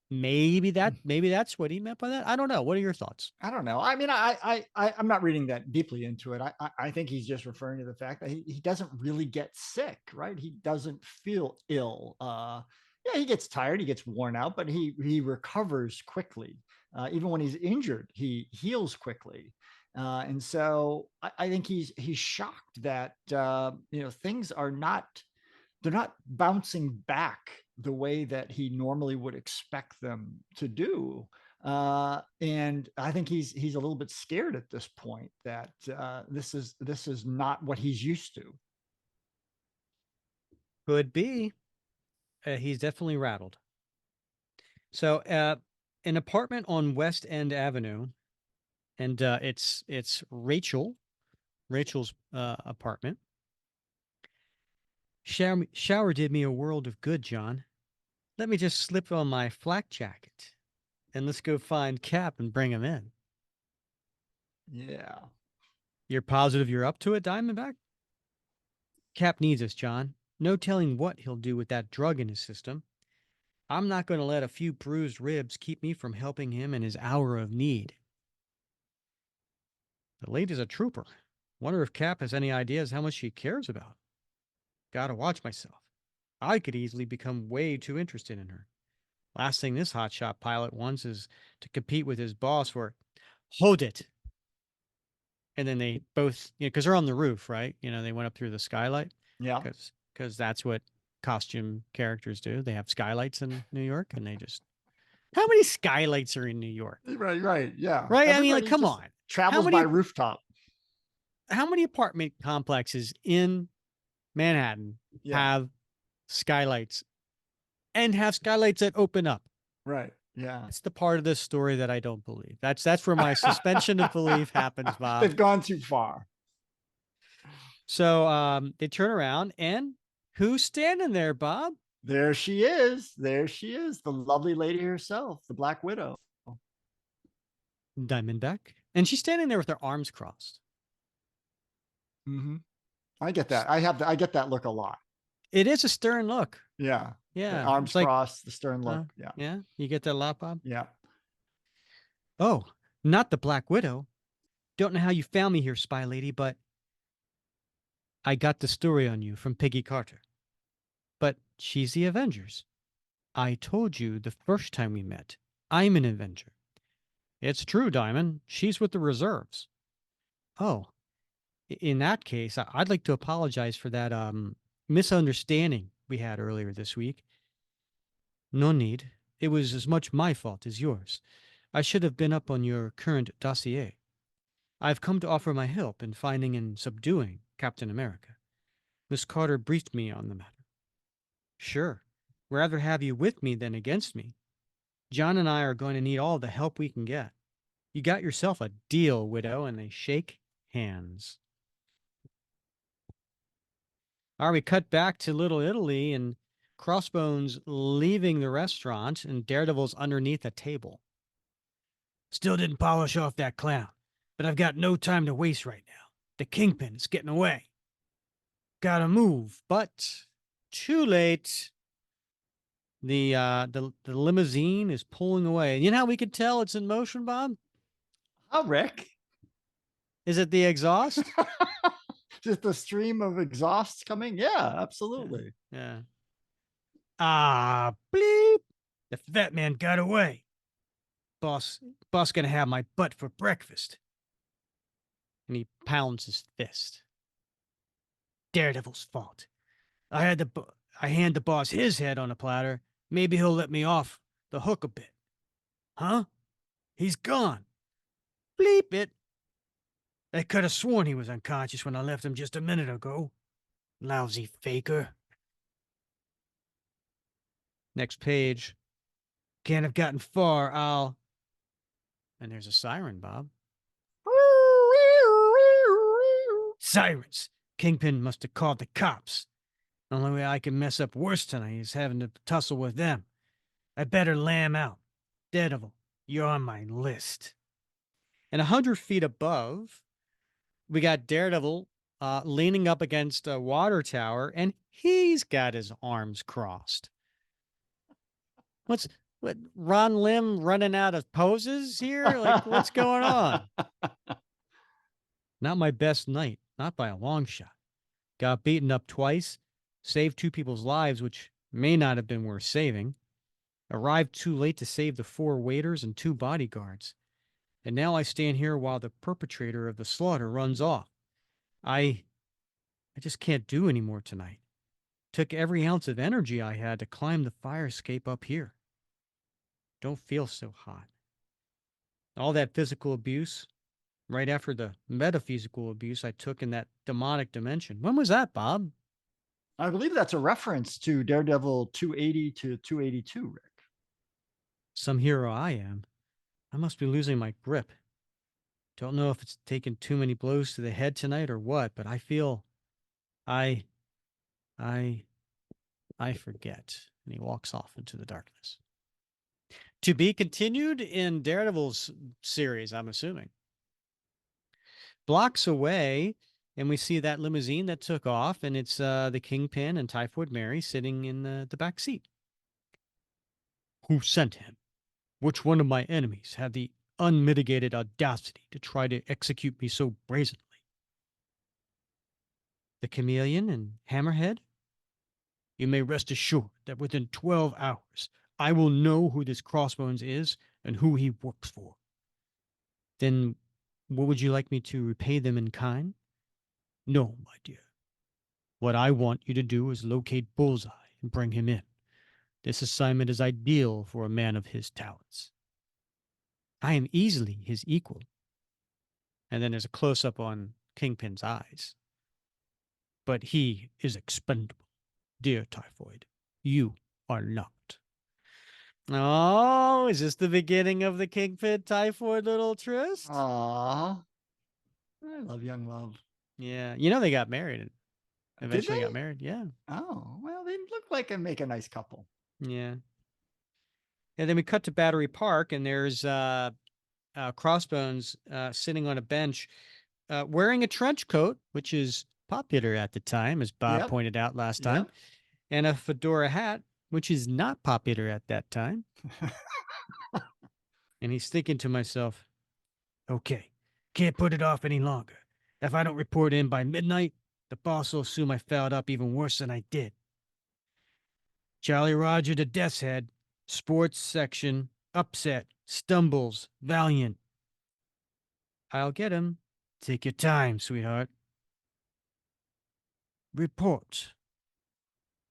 A: Maybe that's what he meant by that. I don't know. What are your thoughts?
B: I don't know. I mean, I'm not reading that deeply into it. I think he's just referring to the fact that he doesn't really get sick, right? He doesn't feel ill. Yeah, he gets tired, he gets worn out, but he recovers quickly. Even when he's injured, he heals quickly. And so I think he's shocked that things are not they're not bouncing back the way that he normally would expect them to do. And I think he's a little bit scared at this point that this is not what he's used to.
A: Could be. He's definitely rattled. So, an apartment on West End Avenue, and it's Rachel's apartment. Shower did me a world of good, John. Let me just slip on my flak jacket and let's go find Cap and bring him in.
B: Yeah.
A: You're positive you're up to it, Diamondback? Cap needs us, John. No telling what he'll do with that drug in his system. I'm not going to let a few bruised ribs keep me from helping him in his hour of need. The lady's a trooper. Wonder if Cap has any ideas how much she cares about. Gotta watch myself. I could easily become way too interested in her. Last thing this hotshot pilot wants is to compete with his boss for, hold it. And then they both, because they're on the roof, right? They went up through the skylight
B: Yeah.
A: because that's what costume characters do. They have skylights in New York, and they just, how many skylights are in New York?
B: Right, right. Yeah.
A: Right? I mean, like,
B: Everybody
A: come
B: just
A: on. How
B: travels by
A: many
B: rooftop.
A: how many apartment complexes in Manhattan
B: Yeah.
A: have skylights and have skylights that open up?
B: Right. Yeah.
A: That's the part of this story that I don't believe. That's where my suspension of belief happens, Bob.
B: They've gone too far.
A: So they turn around, and who's standing there, Bob?
B: There she is. There she is. The lovely lady herself, the Black Widow.
A: Diamondback. And she's standing there with her arms crossed.
B: Mm-hmm. I get that. I get that look a lot.
A: It is a stern look.
B: Yeah. The
A: Yeah.
B: arms
A: It's like,
B: crossed, the stern look. Yeah.
A: yeah, you get that a lot, Bob?
B: Yeah.
A: Oh, not the Black Widow. Don't know how you found me here, spy lady, but I got the story on you from Peggy Carter. But she's the Avengers. I told you the first time we met. I'm an Avenger. It's true, Diamond. She's with the reserves. Oh, in that case, I'd like to apologize for that misunderstanding we had earlier this week. No need. It was as much my fault as yours. I should have been up on your current dossier. I've come to offer my help in finding and subduing Captain America. Miss Carter briefed me on the matter. Sure. Rather have you with me than against me. John and I are going to need all the help we can get. You got yourself a deal, Widow, and they shake hands. All right, we cut back to Little Italy and Crossbones leaving the restaurant and Daredevil's underneath a table. Still didn't polish off that clown, but I've got no time to waste right now. The Kingpin is getting away. Gotta move, but too late. The limousine is pulling away. You know how we could tell it's in motion, Bob?
B: Oh, Rick.
A: Is it the exhaust?
B: Just a stream of exhausts coming. Yeah,
A: Yeah.
B: absolutely.
A: Yeah. Ah, bleep. The fat man got away. Boss gonna have my butt for breakfast. And he pounds his fist. Daredevil's fault. I hand the boss his head on a platter. Maybe he'll let me off the hook a bit. Huh? He's gone. Bleep it. I could have sworn he was unconscious when I left him just a minute ago. Lousy faker. Next page. Can't have gotten far. And there's a siren, Bob. Sirens. Kingpin must have called the cops. The only way I can mess up worse tonight is having to tussle with them. I better lamb out. Daredevil, you're on my list. And 100 feet above, we got Daredevil leaning up against a water tower, and he's got his arms crossed. What, Ron Lim running out of poses here? Like, what's going on? Not my best night, not by a long shot. Got beaten up twice, saved 2 people's lives, which may not have been worth saving. Arrived too late to save the 4 waiters and 2 bodyguards. And now I stand here while the perpetrator of the slaughter runs off. I just can't do any more tonight. Took every ounce of energy I had to climb the fire escape up here. Don't feel so hot. All that physical abuse, right after the metaphysical abuse I took in that demonic dimension. When was that, Bob?
B: I believe that's a reference to Daredevil 280 to 282, Rick.
A: Some hero I am. I must be losing my grip. Don't know if it's taken too many blows to the head tonight or what, but I feel I forget. And he walks off into the darkness. To be continued in Daredevil's series, I'm assuming. Blocks away, and we see that limousine that took off, and it's the Kingpin and Typhoid Mary sitting in the back seat. Who sent him? Which one of my enemies had the unmitigated audacity to try to execute me so brazenly? the Chameleon and Hammerhead? You may rest assured that within 12 hours, I will know who this Crossbones is and who he works for. Then what would you like me to repay them in kind? No, my dear. What I want you to do is locate Bullseye and bring him in. This assignment is ideal for a man of his talents. I am easily his equal. And then there's a close up on Kingpin's eyes. But he is expendable, dear Typhoid. You are not. Oh, is this the beginning of the Kingpin Typhoid little tryst?
B: Aw, I love young love.
A: Yeah. You know, they got married and
B: Did
A: eventually
B: they?
A: got married. Yeah.
B: Oh, well, they look like they make a nice couple.
A: Yeah. And then we cut to Battery Park, and there's Crossbones sitting on a bench wearing a trench coat, which is popular at the time, as Bob
B: Yep.
A: pointed out last time,
B: Yep.
A: and a fedora hat, which is not popular at that time. And he's thinking to myself, okay, can't put it off any longer. If I don't report in by midnight, the boss will assume I fouled up even worse than I did. Jolly Roger the Death's Head, sports section, upset, stumbles, valiant. I'll get him. Take your time, sweetheart. Report.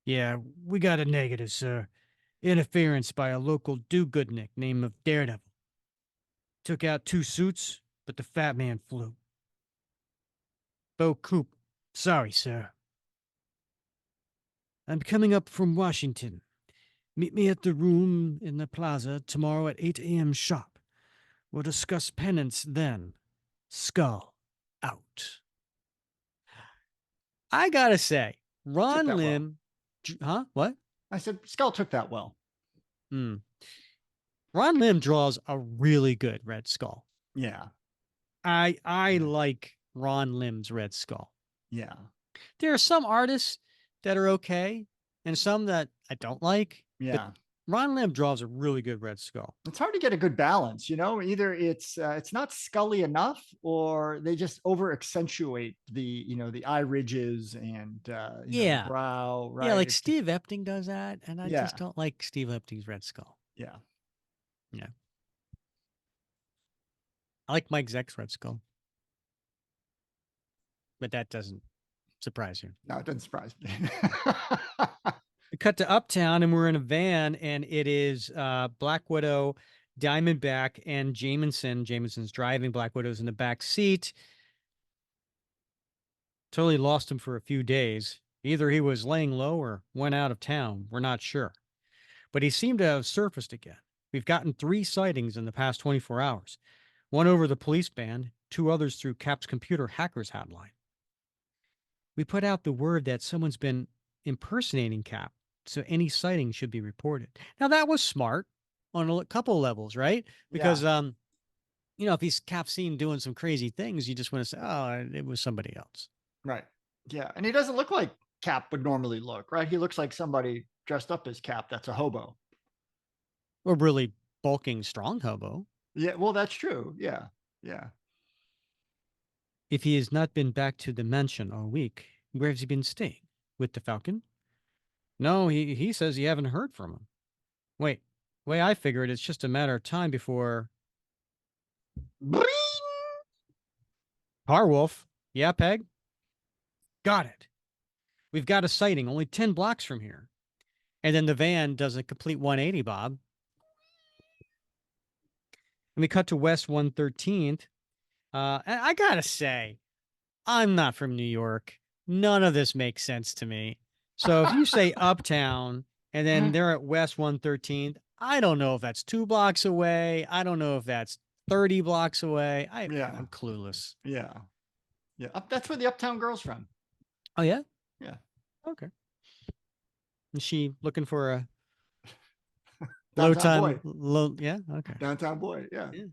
A: Yeah, we got a negative, sir. Interference by a local do-goodnik named of Daredevil. Took out 2 suits, but the fat man flew. Bo Coop. Sorry, sir. I'm coming up from Washington. Meet me at the room in the plaza tomorrow at 8 a.m. sharp. We'll discuss penance then. Skull out. I gotta say,
B: Took
A: Ron
B: that well.
A: Lim, huh? What?
B: I said Skull took that well.
A: Hmm. Ron Lim draws a really good Red Skull.
B: Yeah.
A: I
B: Yeah.
A: like Ron Lim's Red Skull.
B: Yeah.
A: There are some artists that are okay and some that I don't like, but
B: Yeah.
A: Ron Lim draws a really good Red Skull.
B: It's hard to get a good balance, you know. Either it's not scully enough, or they just over accentuate the eye ridges and the
A: Yeah.
B: brow.
A: Yeah,
B: Right?
A: like
B: It's just
A: Steve Epting does that, and I just
B: yeah,
A: don't like Steve Epting's Red Skull.
B: yeah.
A: Yeah. I like Mike Zeck's Red Skull, but that doesn't surprise you.
B: No, it doesn't surprise me.
A: We cut to Uptown, and we're in a van, and it is Black Widow, Diamondback, and Jameson. Jameson's driving. Black Widow's in the back seat. Totally lost him for a few days. Either he was laying low or went out of town. We're not sure. But he seemed to have surfaced again. We've gotten 3 sightings in the past 24 hours. One over the police band, 2 others through Cap's computer hackers hotline. We put out the word that someone's been impersonating Cap, so any sighting should be reported. Now that was smart on a couple levels, right? Because
B: Yeah,
A: if he's Cap seen doing some crazy things, you just want to say, "Oh, it was somebody else."
B: right. Yeah, and he doesn't look like Cap would normally look, right? He looks like somebody dressed up as Cap. That's a hobo.
A: Or really bulking strong hobo.
B: Yeah, well, that's true. Yeah, yeah.
A: If he has not been back to the mansion all week, where has he been staying? With the Falcon? No, he says you haven't heard from him. Wait, way I figure it, it's just a matter of time before
B: Bring!
A: Harwolf. Yeah, Peg? Got it. We've got a sighting only 10 blocks from here. And then the van does a complete 180, Bob. And we cut to West 113th. And I gotta say, I'm not from New York. None of this makes sense to me. So if you say Uptown and then they're at West 113th, I don't know if that's 2 blocks away. I don't know if that's 30 blocks away.
B: Yeah,
A: I'm clueless.
B: yeah, yeah. That's where the Uptown Girl's from.
A: Oh, yeah?
B: Yeah,
A: Okay. Is she looking for a low
B: downtown
A: time,
B: boy,
A: low? Yeah. Okay.
B: downtown boy. Yeah,
A: Yeah.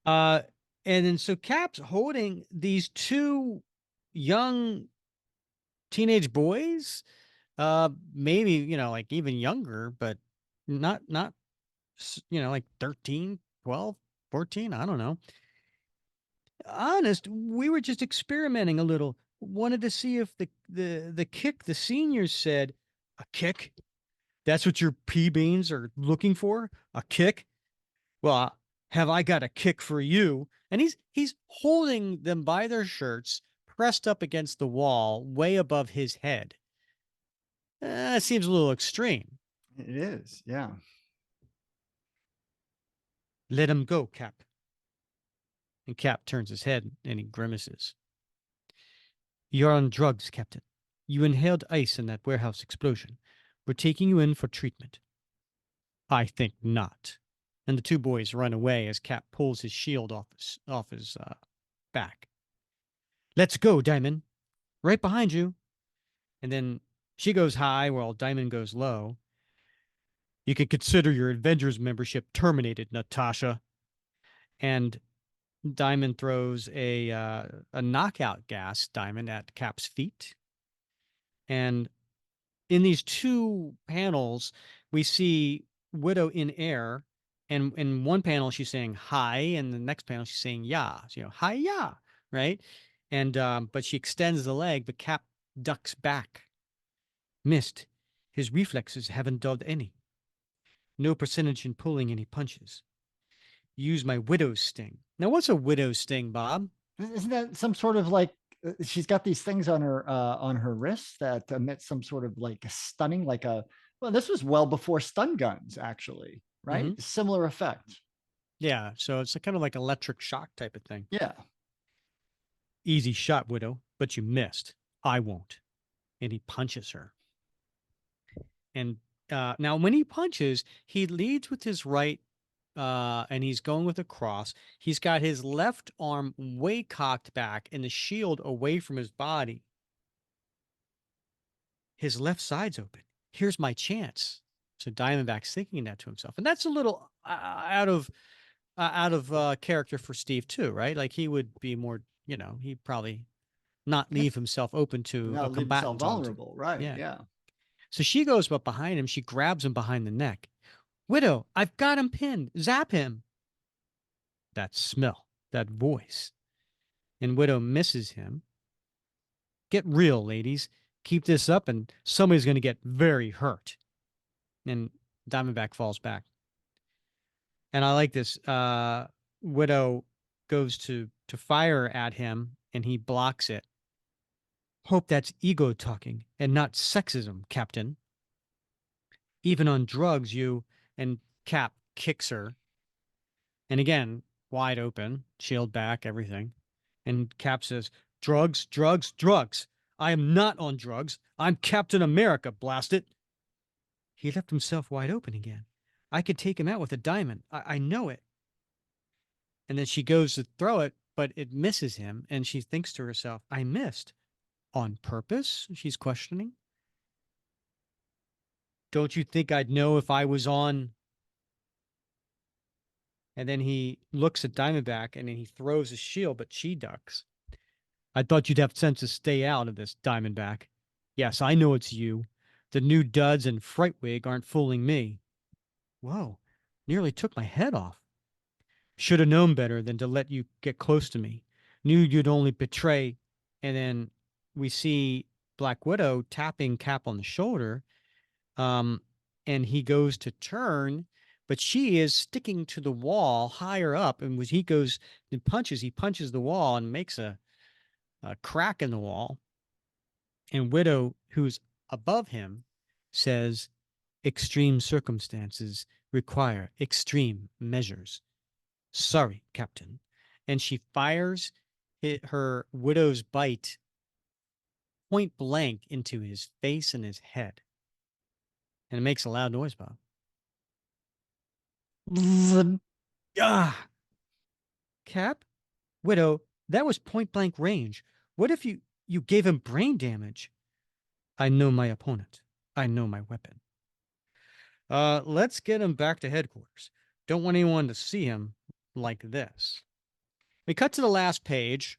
A: Uh, and then so Cap's holding these 2 young teenage boys, maybe, like even younger, but not, like 13, 12, 14. I don't know. Honest, we were just experimenting a little. wanted to see if the kick the seniors said, a kick? That's what your pea beans are looking for? A kick? Well, have I got a kick for you? And he's holding them by their shirts, pressed up against the wall, way above his head. That seems a little extreme.
B: It is, yeah.
A: Let him go, Cap. And Cap turns his head and he grimaces. You're on drugs, Captain. You inhaled ice in that warehouse explosion. We're taking you in for treatment. I think not. And the two boys run away as Cap pulls his shield off his back. Let's go, Diamond. Right behind you. And then she goes high while Diamond goes low. You can consider your Avengers membership terminated, Natasha. And Diamond throws a knockout gas Diamond at Cap's feet. And in these two panels, we see Widow in air. And in one panel, she's saying hi, and the next panel, she's saying yeah. So, hi, yeah, right? And but she extends the leg, but Cap ducks back. Missed. His reflexes haven't dulled any. No percentage in pulling any punches. Use my widow's sting. Now, what's a widow's sting, Bob?
B: Isn't that some sort of like she's got these things on her wrists that emit some sort of like stunning, like a well, this was well before stun guns, actually,
A: Mm-hmm.
B: right? Similar effect.
A: Yeah, so it's a kind of like electric shock type of thing.
B: Yeah.
A: Easy shot, Widow, but you missed. I won't. And he punches her. And now, when he punches, he leads with his right, and he's going with a cross. He's got his left arm way cocked back and the shield away from his body. His left side's open. Here's my chance. So Diamondback's thinking that to himself, and that's a little out of character for Steve too, right? Like he would be more, he'd probably not leave himself open to
B: Now
A: a
B: leave himself
A: combatant all the time.
B: vulnerable, right?
A: Yeah.
B: Yeah.
A: So she goes up behind him. She grabs him behind the neck. Widow, I've got him pinned. Zap him. That smell, that voice. And Widow misses him. Get real, ladies. Keep this up, and somebody's going to get very hurt. And Diamondback falls back. And I like this. Widow goes to fire at him, and he blocks it. Hope that's ego talking and not sexism, Captain. Even on drugs, you and Cap kicks her. And again, wide open, shield back, everything. And Cap says, drugs, drugs, drugs. I am not on drugs. I'm Captain America, blast it. He left himself wide open again. I could take him out with a diamond. I know it. And then she goes to throw it, but it misses him. And she thinks to herself, I missed. On purpose? She's questioning. Don't you think I'd know if I was on? And then he looks at Diamondback and then he throws his shield, but she ducks. I thought you'd have sense to stay out of this, Diamondback. Yes, I know it's you. The new duds and Frightwig aren't fooling me. Whoa, nearly took my head off. Should have known better than to let you get close to me. Knew you'd only betray. And then we see Black Widow tapping Cap on the shoulder. Um, and he goes to turn, but she is sticking to the wall higher up. And when he goes and punches, he punches the wall and makes a crack in the wall. And Widow, who's above him, says, extreme circumstances require extreme measures. Sorry, Captain. And she fires her Widow's bite point blank into his face and his head. And it makes a loud noise, Bob. Ah! Cap? Widow, that was point blank range. What if you gave him brain damage? I know my opponent. I know my weapon. Let's get him back to headquarters. Don't want anyone to see him like this. We cut to the last page,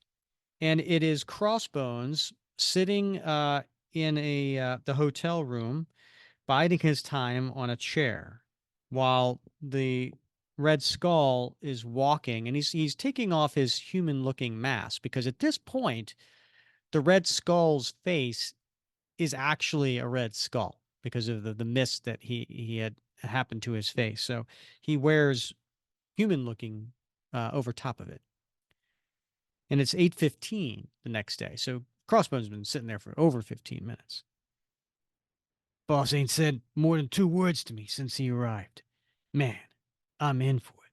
A: and it is Crossbones sitting in the hotel room, biding his time on a chair, while the Red Skull is walking, and he's taking off his human-looking mask because at this point, the Red Skull's face is actually a red skull because of the mist that he had happened to his face. So he wears human looking over top of it. And it's 8:15 the next day. So Crossbones has been sitting there for over 15 minutes. Boss ain't said more than 2 words to me since he arrived. Man, I'm in for it.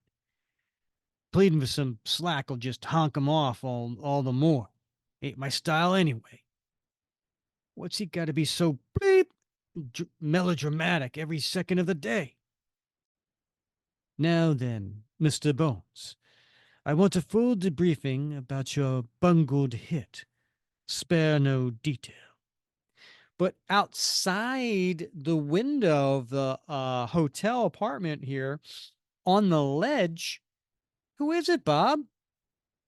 A: Pleading for some slack will just honk him off all the more. Ain't my style anyway. What's he got to be so bleep melodramatic every second of the day? Now then, Mr. Bones, I want a full debriefing about your bungled hit. Spare no detail. But outside the window of the hotel apartment here, on the ledge, who is it, Bob?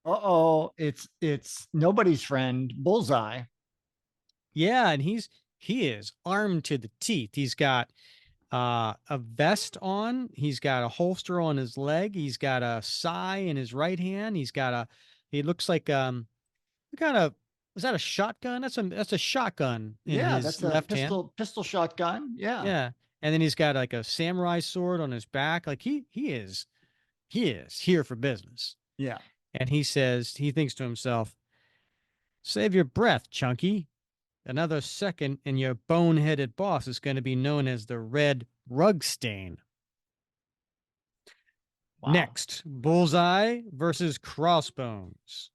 B: Uh-oh, it's nobody's friend, Bullseye.
A: Yeah, and he is armed to the teeth. He's got a vest on. He's got a holster on his leg. He's got a sai in his right hand. He looks like what kind of is that a shotgun? That's a shotgun in
B: Yeah,
A: his
B: that's a
A: left hand.
B: pistol shotgun. Yeah.
A: Yeah. And then he's got like a samurai sword on his back. Like he is here for business.
B: Yeah.
A: And he thinks to himself, save your breath, Chunky. Another second, and your boneheaded boss is going to be known as the Red Rug Stain.
B: Wow.
A: Next, Bullseye versus Crossbones.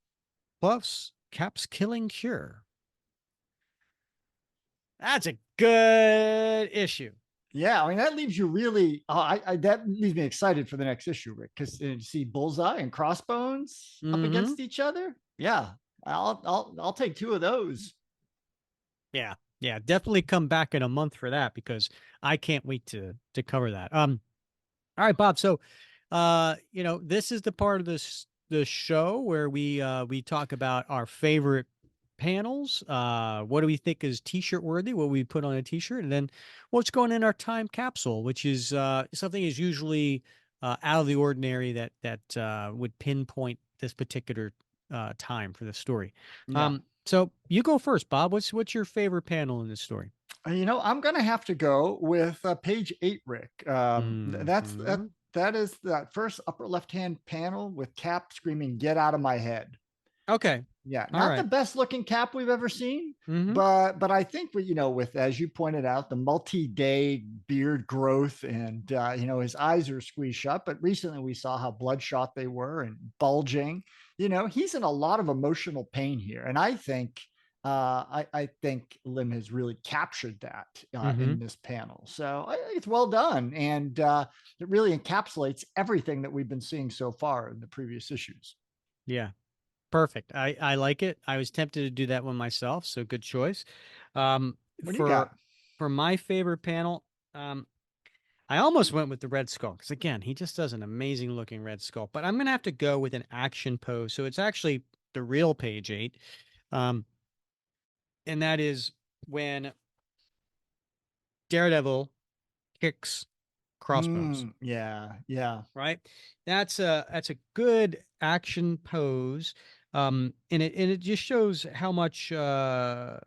A: Plus, Cap's killing cure. That's a good issue.
B: Yeah, I mean that leaves you really. That leaves me excited for the next issue, Rick, because you see Bullseye and Crossbones up
A: Mm-hmm.
B: against each other. Yeah, I'll take two of those.
A: Yeah. Yeah. Definitely come back in a month for that because I can't wait to cover that. All right, Bob. So, this is the part of the show where we talk about our favorite panels. What do we think is t-shirt worthy? What we put on a t-shirt, and then what's going in our time capsule, which is something is usually out of the ordinary that would pinpoint this particular time for the story.
B: Yeah.
A: So you go first, Bob. What's your favorite panel in this story?
B: I'm gonna have to go with page 8, Rick.
A: Hmm.
B: That is that first upper left hand panel with Cap screaming, "Get out of my head."
A: Okay.
B: Yeah,
A: All
B: not the
A: right.
B: best looking Cap we've ever seen,
A: Mm-hmm.
B: but I think with, as you pointed out, the multi-day beard growth, and his eyes are squeezed shut. But recently we saw how bloodshot they were and bulging. He's in a lot of emotional pain here, and I think Lim has really captured that
A: Mm-hmm.
B: in this panel. So I think it's well done, and it really encapsulates everything that we've been seeing so far in the previous issues.
A: Yeah. Perfect. I like it. I was tempted to do that one myself, so good choice. Um,
B: What do you
A: for
B: got?
A: for my favorite panel, I almost went with the Red Skull because again, he just does an amazing looking Red Skull. But I'm gonna have to go with an action pose. So it's actually the real page 8, um, and that is when Daredevil kicks Crossbones.
B: Yeah, yeah,
A: Right? That's a good action pose. And it just shows how much Ron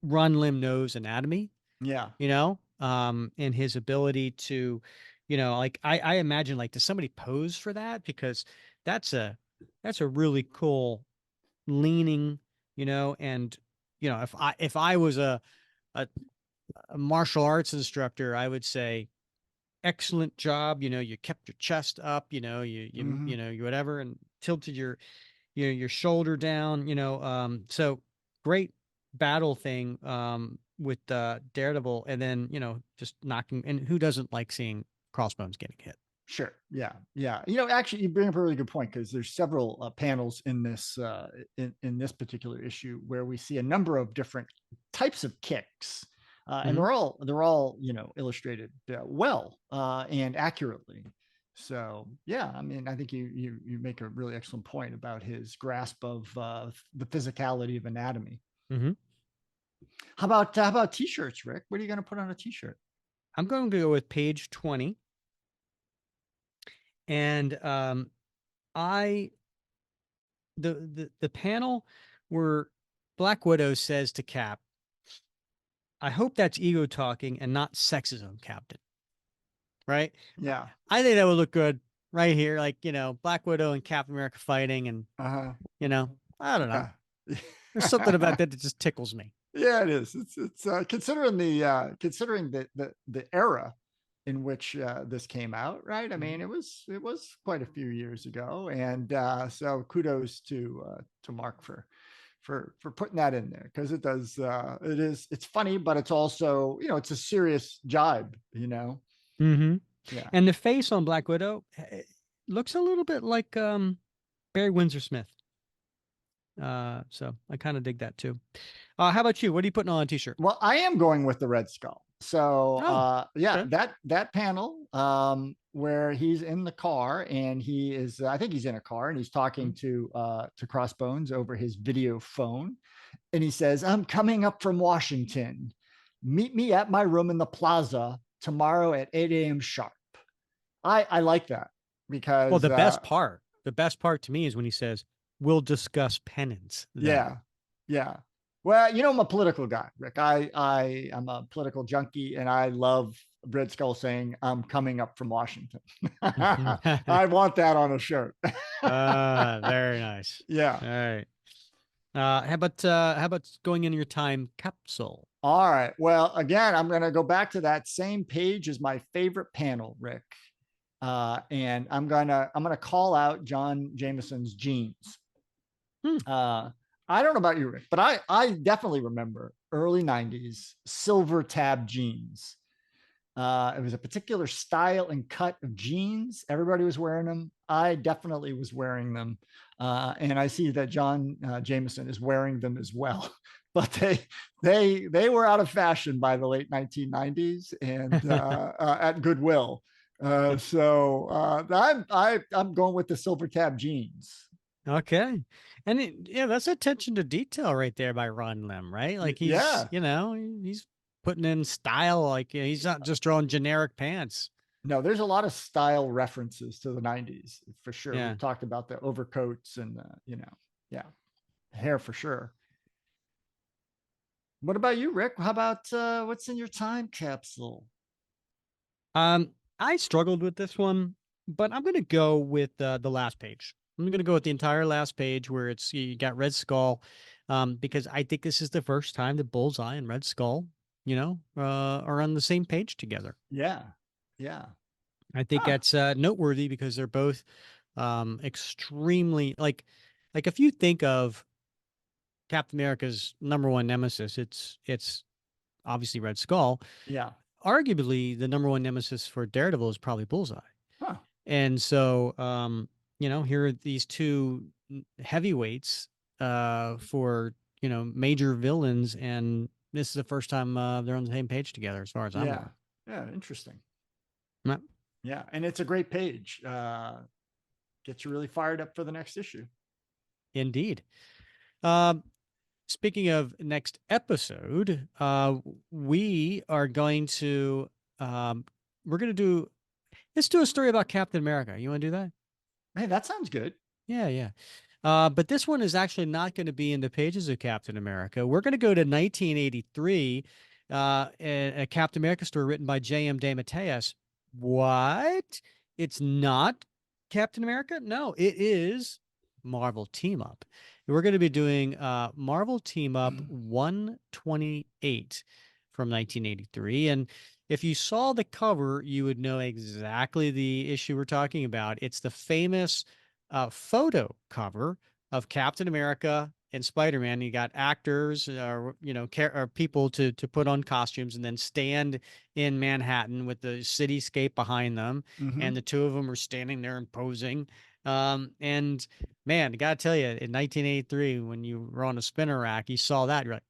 A: Lim knows anatomy,
B: yeah.
A: and his ability to, like I imagine like does somebody pose for that? Because that's a that's a really cool leaning, and if I was a, a martial arts instructor, I would say excellent job. You kept your chest up,
B: Hmm.
A: you whatever, and tilted your shoulder down, so great battle thing with Daredevil, and then just knocking, and who doesn't like seeing Crossbones getting hit?
B: Sure. Yeah, yeah. Actually, you bring up a really good point because there's several panels in this particular issue where we see a number of different types of kicks, and
A: Hmm.
B: they're all illustrated well and accurately. So yeah, I mean, I think you make a really excellent point about his grasp of the physicality of anatomy.
A: Hmm.
B: How about t-shirts, Rick? What are you going to put on a t-shirt?
A: I'm going to go with page 20, and I the panel where Black Widow says to Cap, I hope that's ego talking and not sexism, Captain. Right?
B: Yeah.
A: I think that would look good right here. Like, Black Widow and Captain America fighting. And,
B: Uh-huh.
A: I don't know.
B: Yeah.
A: There's something about that that just tickles me.
B: Yeah, it is. It's considering the era in which this came out, right? I mean, it was quite a few years ago, and so kudos to Mark for putting that in there, because it's funny, but it's also, it's a serious jibe,
A: Mm-hmm.
B: yeah.
A: And the face on Black Widow looks a little bit like Barry Windsor Smith. So I kind of dig that too. How about you? What are you putting on a t-shirt?
B: Well, I am going with the Red Skull. So
A: Oh,
B: yeah,
A: okay.
B: that panel where he's in the car, and he is, I think he's in a car, and he's talking to Crossbones over his video phone, and he says, "I'm coming up from Washington. Meet me at my room in the plaza tomorrow at 8 a.m. sharp." I like that
A: Well,
B: because
A: the best part to me is when he says, "We'll discuss penance then."
B: yeah, yeah. Well, I'm a political guy, Rick. I'm a political junkie, and I love Red Skull saying, "I'm coming up from Washington." I want that on a shirt.
A: Very nice.
B: Yeah.
A: All right. How about going in your time capsule?
B: All right. Well, again, I'm going to go back to that same page as my favorite panel, Rick. And I'm gonna call out John Jameson's jeans.
A: Hmm.
B: I don't know about you, Rick, but I definitely remember early '90s silver tab jeans. It was a particular style and cut of jeans. Everybody was wearing them. I definitely was wearing them, and I see that John Jameson is wearing them as well. But they were out of fashion by the late 1990s, and at Goodwill. I'm going with the silver tab jeans.
A: Okay. And yeah, that's attention to detail right there by Ron Lim, right? Like he's,
B: Yeah.
A: he's putting in style. Like he's not just drawing generic pants.
B: No, there's a lot of style references to the '90s for sure.
A: Yeah.
B: We've talked about the overcoats and yeah, hair for sure. What about you, Rick? How about what's in your time capsule?
A: I struggled with this one, but I'm gonna go with the last page. I'm gonna go with the entire last page where it's you got Red Skull, because I think this is the first time that Bullseye and Red Skull, are on the same page together.
B: Yeah, yeah.
A: I think
B: Huh.
A: that's noteworthy because they're both extremely like if you think of Captain America's number one nemesis, it's obviously Red Skull.
B: Yeah.
A: Arguably, the number one nemesis for Daredevil is probably Bullseye.
B: Huh.
A: And so, here are these two heavyweights for major villains, and this is the first time they're on the same page together, as far as I'm
B: Yeah.
A: aware.
B: Yeah. Interesting.
A: Yeah,
B: Yeah, and it's a great page. Gets you really fired up for the next issue.
A: indeed. Um, Speaking of next episode, we are going to um, we're going to do let's do a story about Captain America. You want to do that?
B: Hey, that sounds good.
A: Yeah, yeah. But this one is actually not going to be in the pages of Captain America. We're going to go to 1983, a Captain America story written by J.M. DeMatteis. What? It's not Captain America? No, it is Marvel Team Up. We're going to be doing Marvel Team Up 128 from 1983. And if you saw the cover, you would know exactly the issue we're talking about. It's the famous photo cover of Captain America and Spider-Man. You got actors, or people to put on costumes and then stand in Manhattan with the cityscape behind them,
B: Mm-hmm.
A: and the two of them are standing there and posing. And man, I gotta tell you, in 1983, when you were on a spinner rack, you saw that, you're like,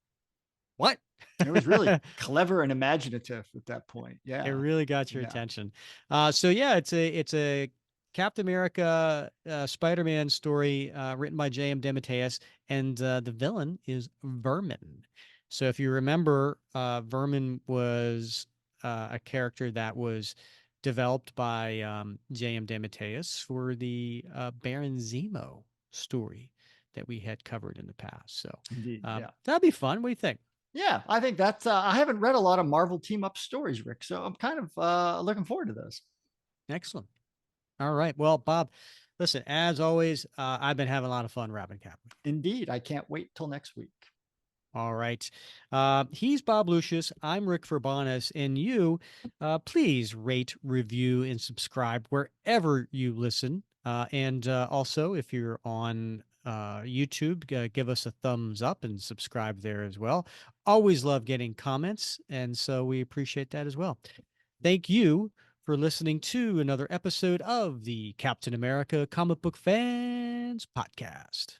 A: what?
B: It was really clever and imaginative at that point.
A: It
B: Yeah.
A: really got your
B: Yeah.
A: attention. So yeah, it's a Captain America Spider-Man story written by J.M. DeMatteis, and the villain is Vermin. So if you remember, Vermin was a character that was developed by J.M. DeMatteis for the Baron Zemo story that we had covered in the past. So
B: Indeed. Yeah.
A: that'd be fun. What do you think?
B: Yeah. I think that's, I haven't read a lot of Marvel team up stories, Rick. So I'm kind of looking forward to those.
A: Excellent. All right. Well, Bob, listen, as always, I've been having a lot of fun wrapping cap.
B: Indeed. I can't wait till next week.
A: All right. He's Bob Lucius. I'm Rick Verbanas. And you, please rate, review, and subscribe wherever you listen. And also, if you're on YouTube, give us a thumbs up and subscribe there as well. Always love getting comments. And so we appreciate that as well. Thank you for listening to another episode of the Captain America Comic Book Fans Podcast.